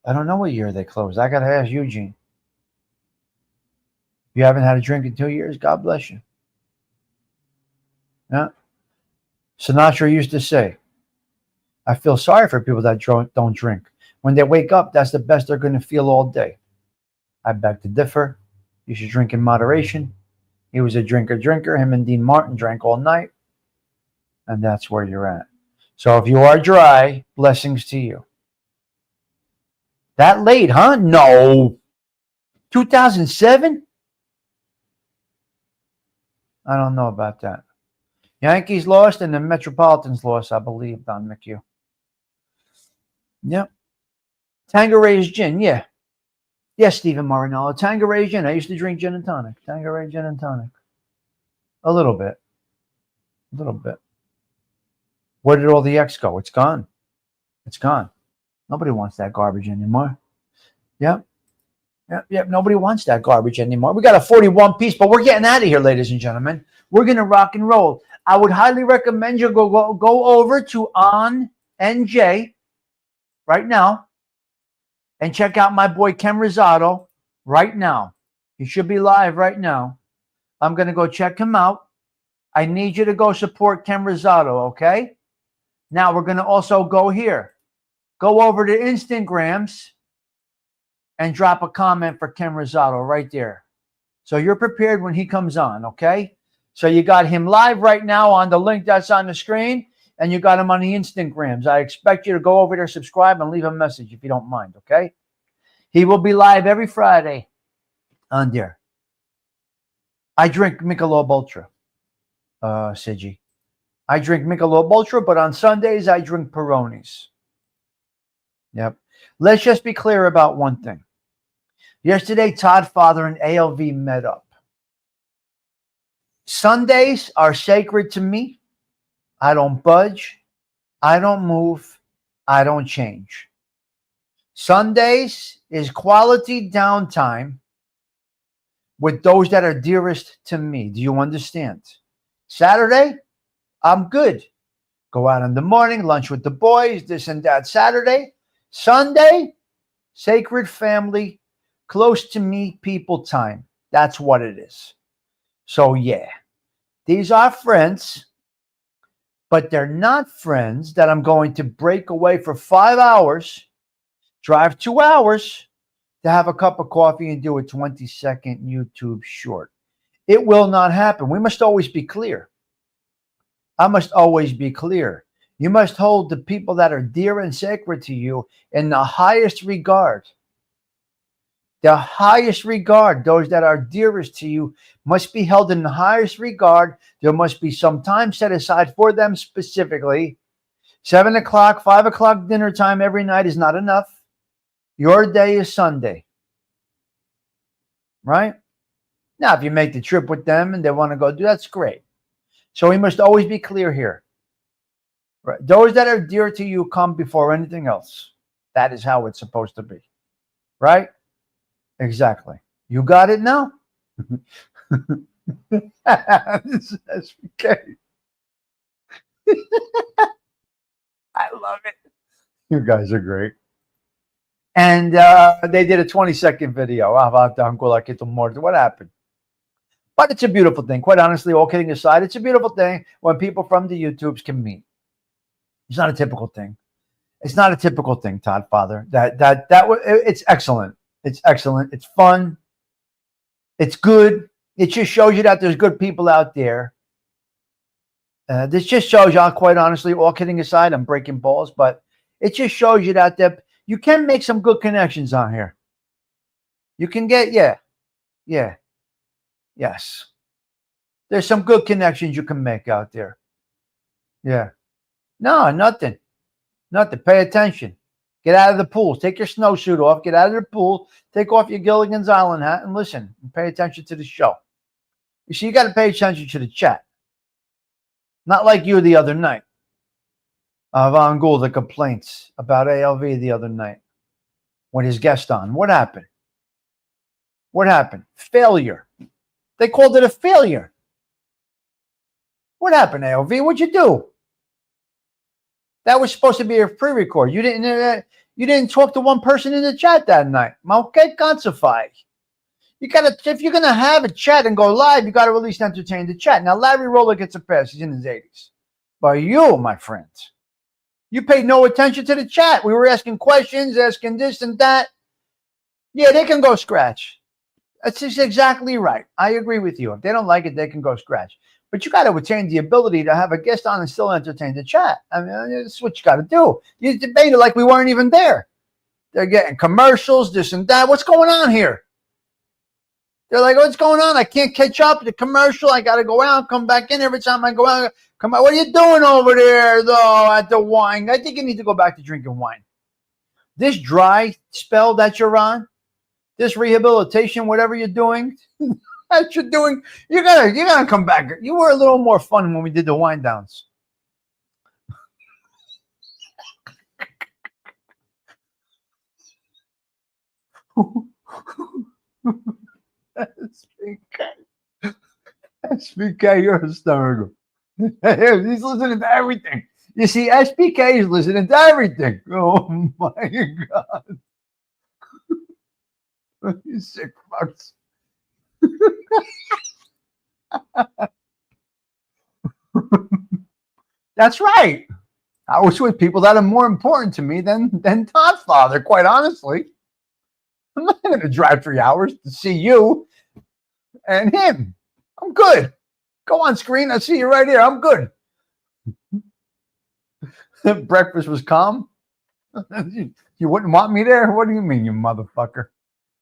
I don't know what year they closed. I got to ask Eugene. You haven't had a drink in 2 years? God bless you. Yeah. Sinatra used to say, I feel sorry for people that don't drink. When they wake up, that's the best they're going to feel all day. I beg to differ. You should drink in moderation. He was a drinker. Him and Dean Martin drank all night. And that's where you're at. So if you are dry, blessings to you. That late, huh? No. 2007? I don't know about that. Yankees lost and the Metropolitans lost, I believe, Don McHugh. Yep. Tanqueray's gin, yeah. Yes, Stephen Marinello. Tanqueray gin. I used to drink gin and tonic. Tanqueray gin and tonic. A little bit. Where did all the X go? It's gone. It's gone. Nobody wants that garbage anymore. Yep. Nobody wants that garbage anymore. We got a 41 piece, but we're getting out of here, ladies and gentlemen. We're going to rock and roll. I would highly recommend you go over to On NJ right now and check out my boy Ken Rosado right now. He should be live right now. I'm going to go check him out. I need you to go support Ken Rosado, okay? Now we're going to also go here. Go over to Instagrams and drop a comment for Ken Rosado right there. So you're prepared when he comes on, okay? So you got him live right now on the link that's on the screen, and you got him on the Instagrams. I expect you to go over there, subscribe, and leave a message if you don't mind, okay? He will be live every Friday on there. I drink Michelob Ultra, Sigi. I drink Michelob Ultra, but on Sundays I drink Peronis. Yep. Let's just be clear about one thing. Yesterday, Todd Father and ALV met up. Sundays are sacred to me. I don't budge. I don't move. I don't change. Sundays is quality downtime with those that are dearest to me. Do you understand? Saturday, I'm good. Go out in the morning, lunch with the boys, this and that. Saturday, Sunday, sacred family, close to me people time. That's what it is. So yeah, these are friends, but they're not friends that I'm going to break away for 5 hours, drive 2 hours to have a cup of coffee and do a 20-second YouTube short. It will not happen. We must always be clear. I must always be clear. You must hold the people that are dear and sacred to you in the highest regard. The highest regard, those that are dearest to you, must be held in the highest regard. There must be some time set aside for them specifically. 7 o'clock, 5 o'clock dinner time every night is not enough. Your day is Sunday. Right? Now, if you make the trip with them and they want to go do, that's great. So we must always be clear here. Right? Those that are dear to you come before anything else. That is how it's supposed to be. Right? Exactly. You got it now? This is SBK. I love it. You guys are great. And they did a 20-second video. What happened? But it's a beautiful thing. Quite honestly, all kidding aside, it's a beautiful thing when people from the YouTubes can meet. It's not a typical thing. It's not a typical thing, Todd Father. It's excellent. It's excellent. It's fun. It's good. It just shows you that there's good people out there. This just shows you, quite honestly, all kidding aside, I'm breaking balls, but it just shows you that you can make some good connections on here. You can get, yes. There's some good connections you can make out there. Yeah. No, nothing. Nothing. Pay attention. Get out of the pool. Take your snowsuit off. Get out of the pool. Take off your Gilligan's Island hat and listen and pay attention to the show. You see, you got to pay attention to the chat. Not like you the other night. Von Gould, the complaints about ALV the other night when his guest on. What happened? What happened? Failure. They called it a failure. What happened, ALV? What'd you do? That was supposed to be a pre-record. You didn't talk to one person in the chat that night. Okay, Kawfee. You gotta, if you're gonna have a chat and go live, you gotta at least entertain the chat. Now Larry Roller gets a pass. He's in his 80s. But you, my friends, you paid no attention to the chat. We were asking questions, asking this and that. Yeah, they can go scratch. That's just exactly right. I agree with you. If they don't like it, they can go scratch. But you got to attain the ability to have a guest on and still entertain the chat. I mean, that's what you got to do. You debate it like we weren't even there. They're getting commercials, this and that. What's going on here? They're like, what's going on? I can't catch up with the commercial. I got to go out, come back in every time I go out. Come on, what are you doing over there, though, at the wine? I think you need to go back to drinking wine. This dry spell that you're on, this rehabilitation, whatever you're doing, that you're doing, you're gonna come back. You were a little more fun when we did the wind downs. SBK, you're hysterical. He's listening to everything. You see, SBK is listening to everything. Oh my God. You sick fucks. That's right. I was with people that are more important to me than Todd Father, quite honestly. I'm not going to drive 3 hours to see you and him. I'm good. Go on screen. I see you right here. I'm good. Breakfast was calm. You wouldn't want me there? What do you mean, you motherfucker?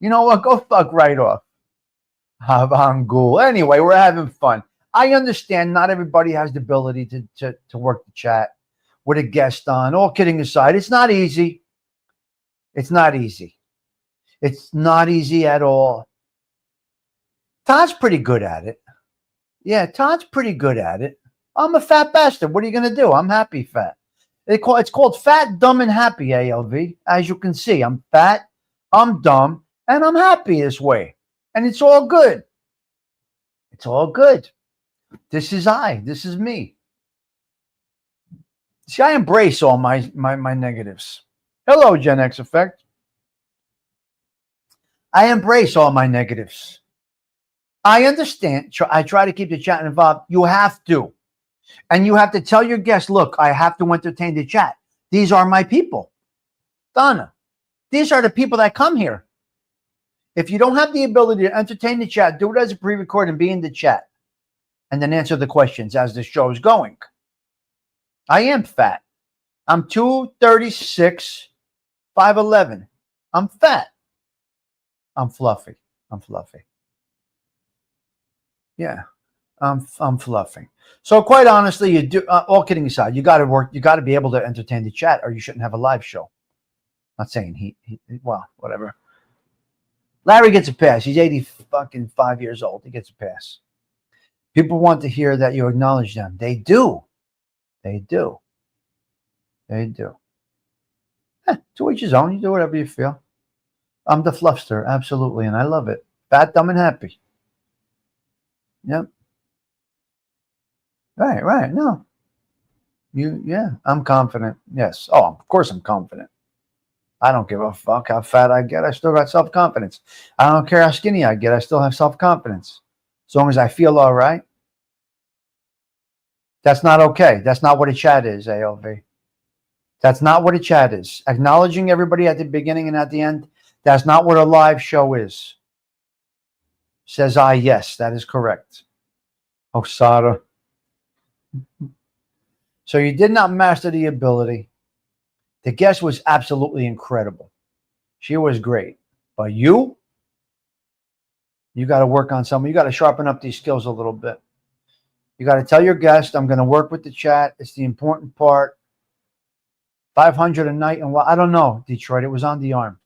You know what? Go fuck right off. Anyway, we're having fun. I understand not everybody has the ability to work the chat with a guest on. All kidding aside, it's not easy. It's not easy. It's not easy at all. Todd's pretty good at it. Yeah, Todd's pretty good at it. I'm a fat bastard. What are you going to do? I'm happy fat. It's called fat, dumb, and happy, ALV. As you can see, I'm fat, I'm dumb, and I'm happy this way. And it's all good. It's all good. This is I. This is me. See, I embrace all my negatives. Hello, Gen X Effect. I embrace all my negatives. I understand. I try to keep the chat involved. You have to. And you have to tell your guests, look, I have to entertain the chat. These are my people. Donna, these are the people that come here. If you don't have the ability to entertain the chat, do it as a pre-record and be in the chat. And then answer the questions as the show's going. I am fat. I'm 236, 5'11". I'm fat. I'm fluffy. I'm fluffy. Yeah, I'm fluffy. So quite honestly, you do. All kidding aside, you got to work. You got to be able to entertain the chat, or you shouldn't have a live show. Not saying he well, whatever. Larry gets a pass. He's 85 years old. He gets a pass. People want to hear that you acknowledge them. They do. They do. They do. To each his own. You do whatever you feel. I'm the fluffster, absolutely, and I love it. Fat, dumb, and happy. Yep. Right. No. Yeah, I'm confident. Yes. Oh, of course I'm confident. I don't give a fuck how fat I get. I still got self-confidence. I don't care how skinny I get. I still have self-confidence. As long as I feel all right. That's not okay. That's not what a chat is, ALV. That's not what a chat is. Acknowledging everybody at the beginning and at the end, that's not what a live show is. Says I, yes, that is correct. Oh, Sada. So you did not master the ability. The guest was absolutely incredible. She was great. But you got to work on something. You got to sharpen up these skills a little bit. You got to tell your guest, I'm going to work with the chat. It's the important part. 500 a night. And I don't know, Detroit. It was on the arm.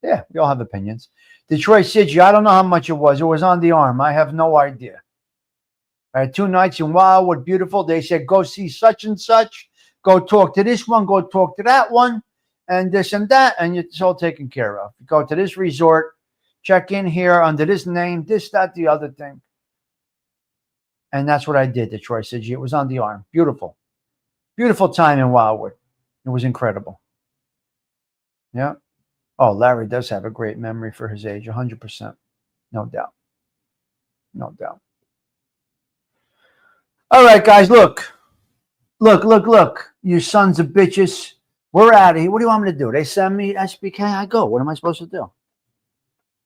Yeah, we all have opinions. Detroit City, I don't know how much it was. It was on the arm. I have no idea. I had 2 nights in Wildwood, beautiful. They said, go see such and such. Go talk to this one. Go talk to that one. And this and that. And it's all taken care of. You go to this resort. Check in here under this name. This, that, the other thing. And that's what I did, Detroit City. It was on the arm. Beautiful. Beautiful time in Wildwood. It was incredible. Yeah. Oh, Larry does have a great memory for his age. 100%. No doubt. No doubt. All right, guys, look. You sons of bitches. We're out of here. What do you want me to do? They send me SBK. I go. What am I supposed to do?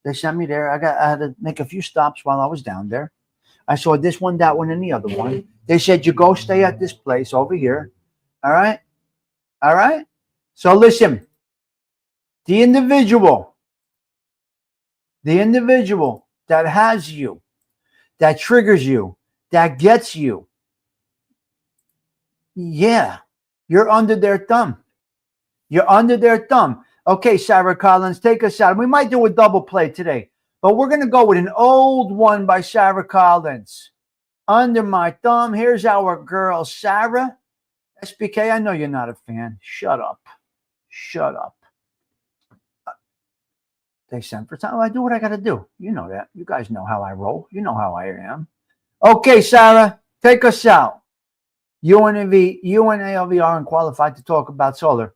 They sent me there. I had to make a few stops while I was down there. I saw this one, that one, and the other one. They said, you go stay at this place over here. All right? All right? So listen. The individual that has you, that triggers you, that gets you, yeah, you're under their thumb. You're under their thumb. Okay, Sarah Collins, take us out. We might do a double play today, but we're going to go with an old one by Sarah Collins. Under my thumb. Here's our girl, Sarah. SBK, I know you're not a fan. Shut up. Shut up. They sent for time. I do what I got to do. You know that. You guys know how I roll. You know how I am. Okay, Sarah, take us out. You and ALV aren't qualified to talk about solar.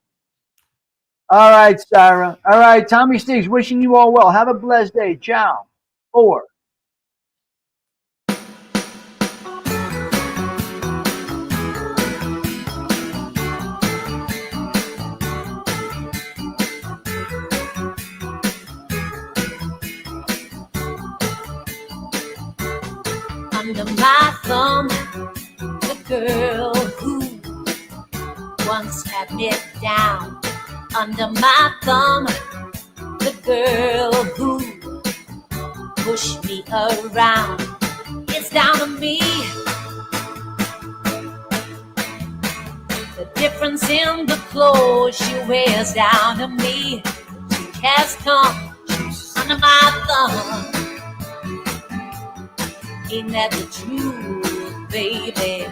All right, Sarah. All right, Tommy Stigs, wishing you all well. Have a blessed day. Ciao. 4. Under my thumb, the girl who once had me down. Under my thumb, the girl who pushed me around. It's down to me. The difference in the clothes she wears down to me. She has come under my thumb. Ain't that the truth, baby?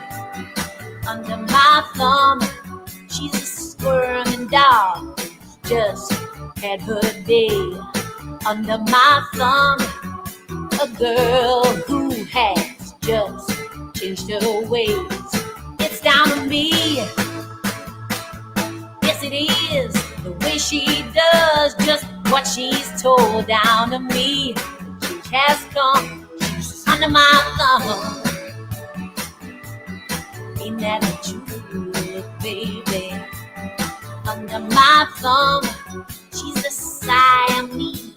Under my thumb, she's a squirming dog, just had her day. Under my thumb, a girl who has just changed her ways. It's down to me. Yes, it is the way she does just what she's told. Down to me, she has come under my thumb. Ain't that the truth, baby? Under my thumb, she's a Siamese,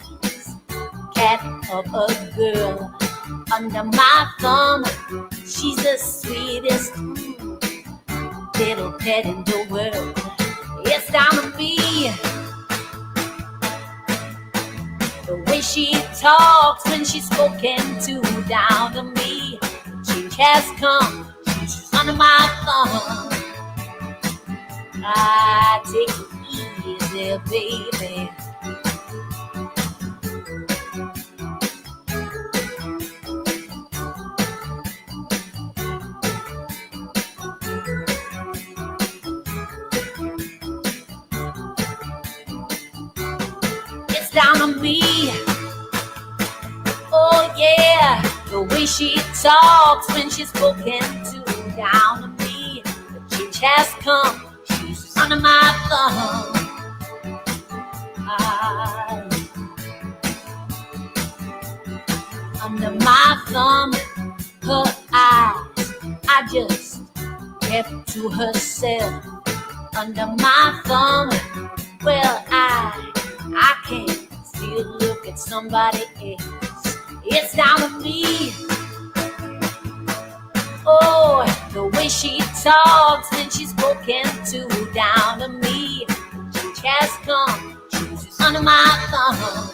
under my thumb. She's the sweetest little pet in the world. It's down to me. The way she talks when she's spoken to, down to me. Change has come, she's under my thumb. I take it easy, baby. It's down to me. Oh yeah, the way she talks when she's spoken to, down to me. The change has come, she's under my thumb. Under my thumb, her eyes, I just kept to herself. Under my thumb, well, I can't still look at somebody else. It's down to me. Oh, the way she talks when she's spoken to, down to me. Change has come, she's under my thumb.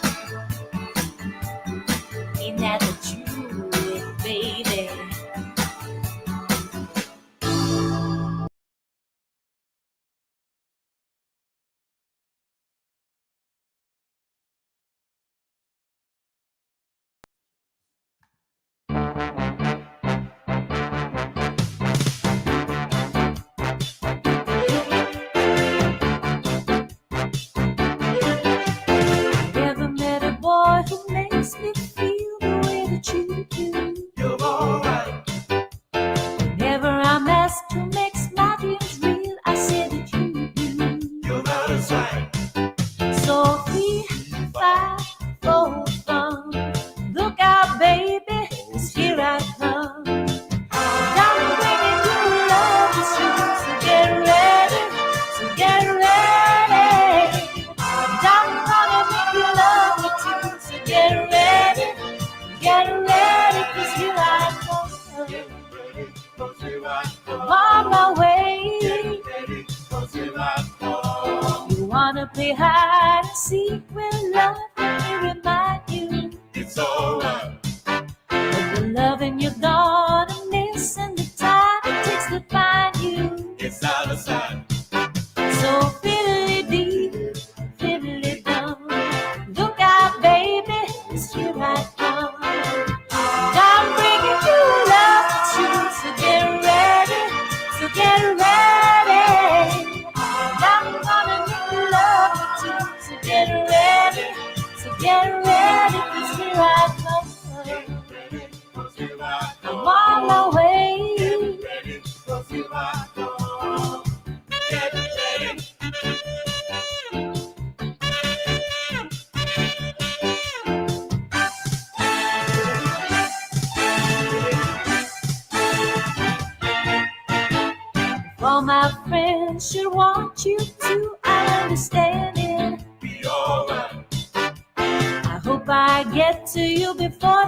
Ain't that the truth, baby? Never met a boy who makes me feel the way that you do. You're alright. Whenever I'm asked who makes my dreams real, I say that you do. You're out of sight. So 3, 5, 4, look out, baby, 'cause here I come. I'm bringing you love to soon, so get ready, so get ready. I'm gonna make you love me too, so get ready, 'cause here I come. I'm on my way. You wanna play hide and seek with love, let me remind you It's alright. of the loving you're gonna miss and the time it takes to find you. It's out of sight. So fiddly-dee, fiddly-dum, look out, baby, 'cause here I come. I'm bringing you love to you, so get ready, so get ready. I'm gonna make you love me too, so get ready, 'cause here I come. I'm on my way. Get ready. All my friends should want you to, I understand it. Be alright. I hope I get to you before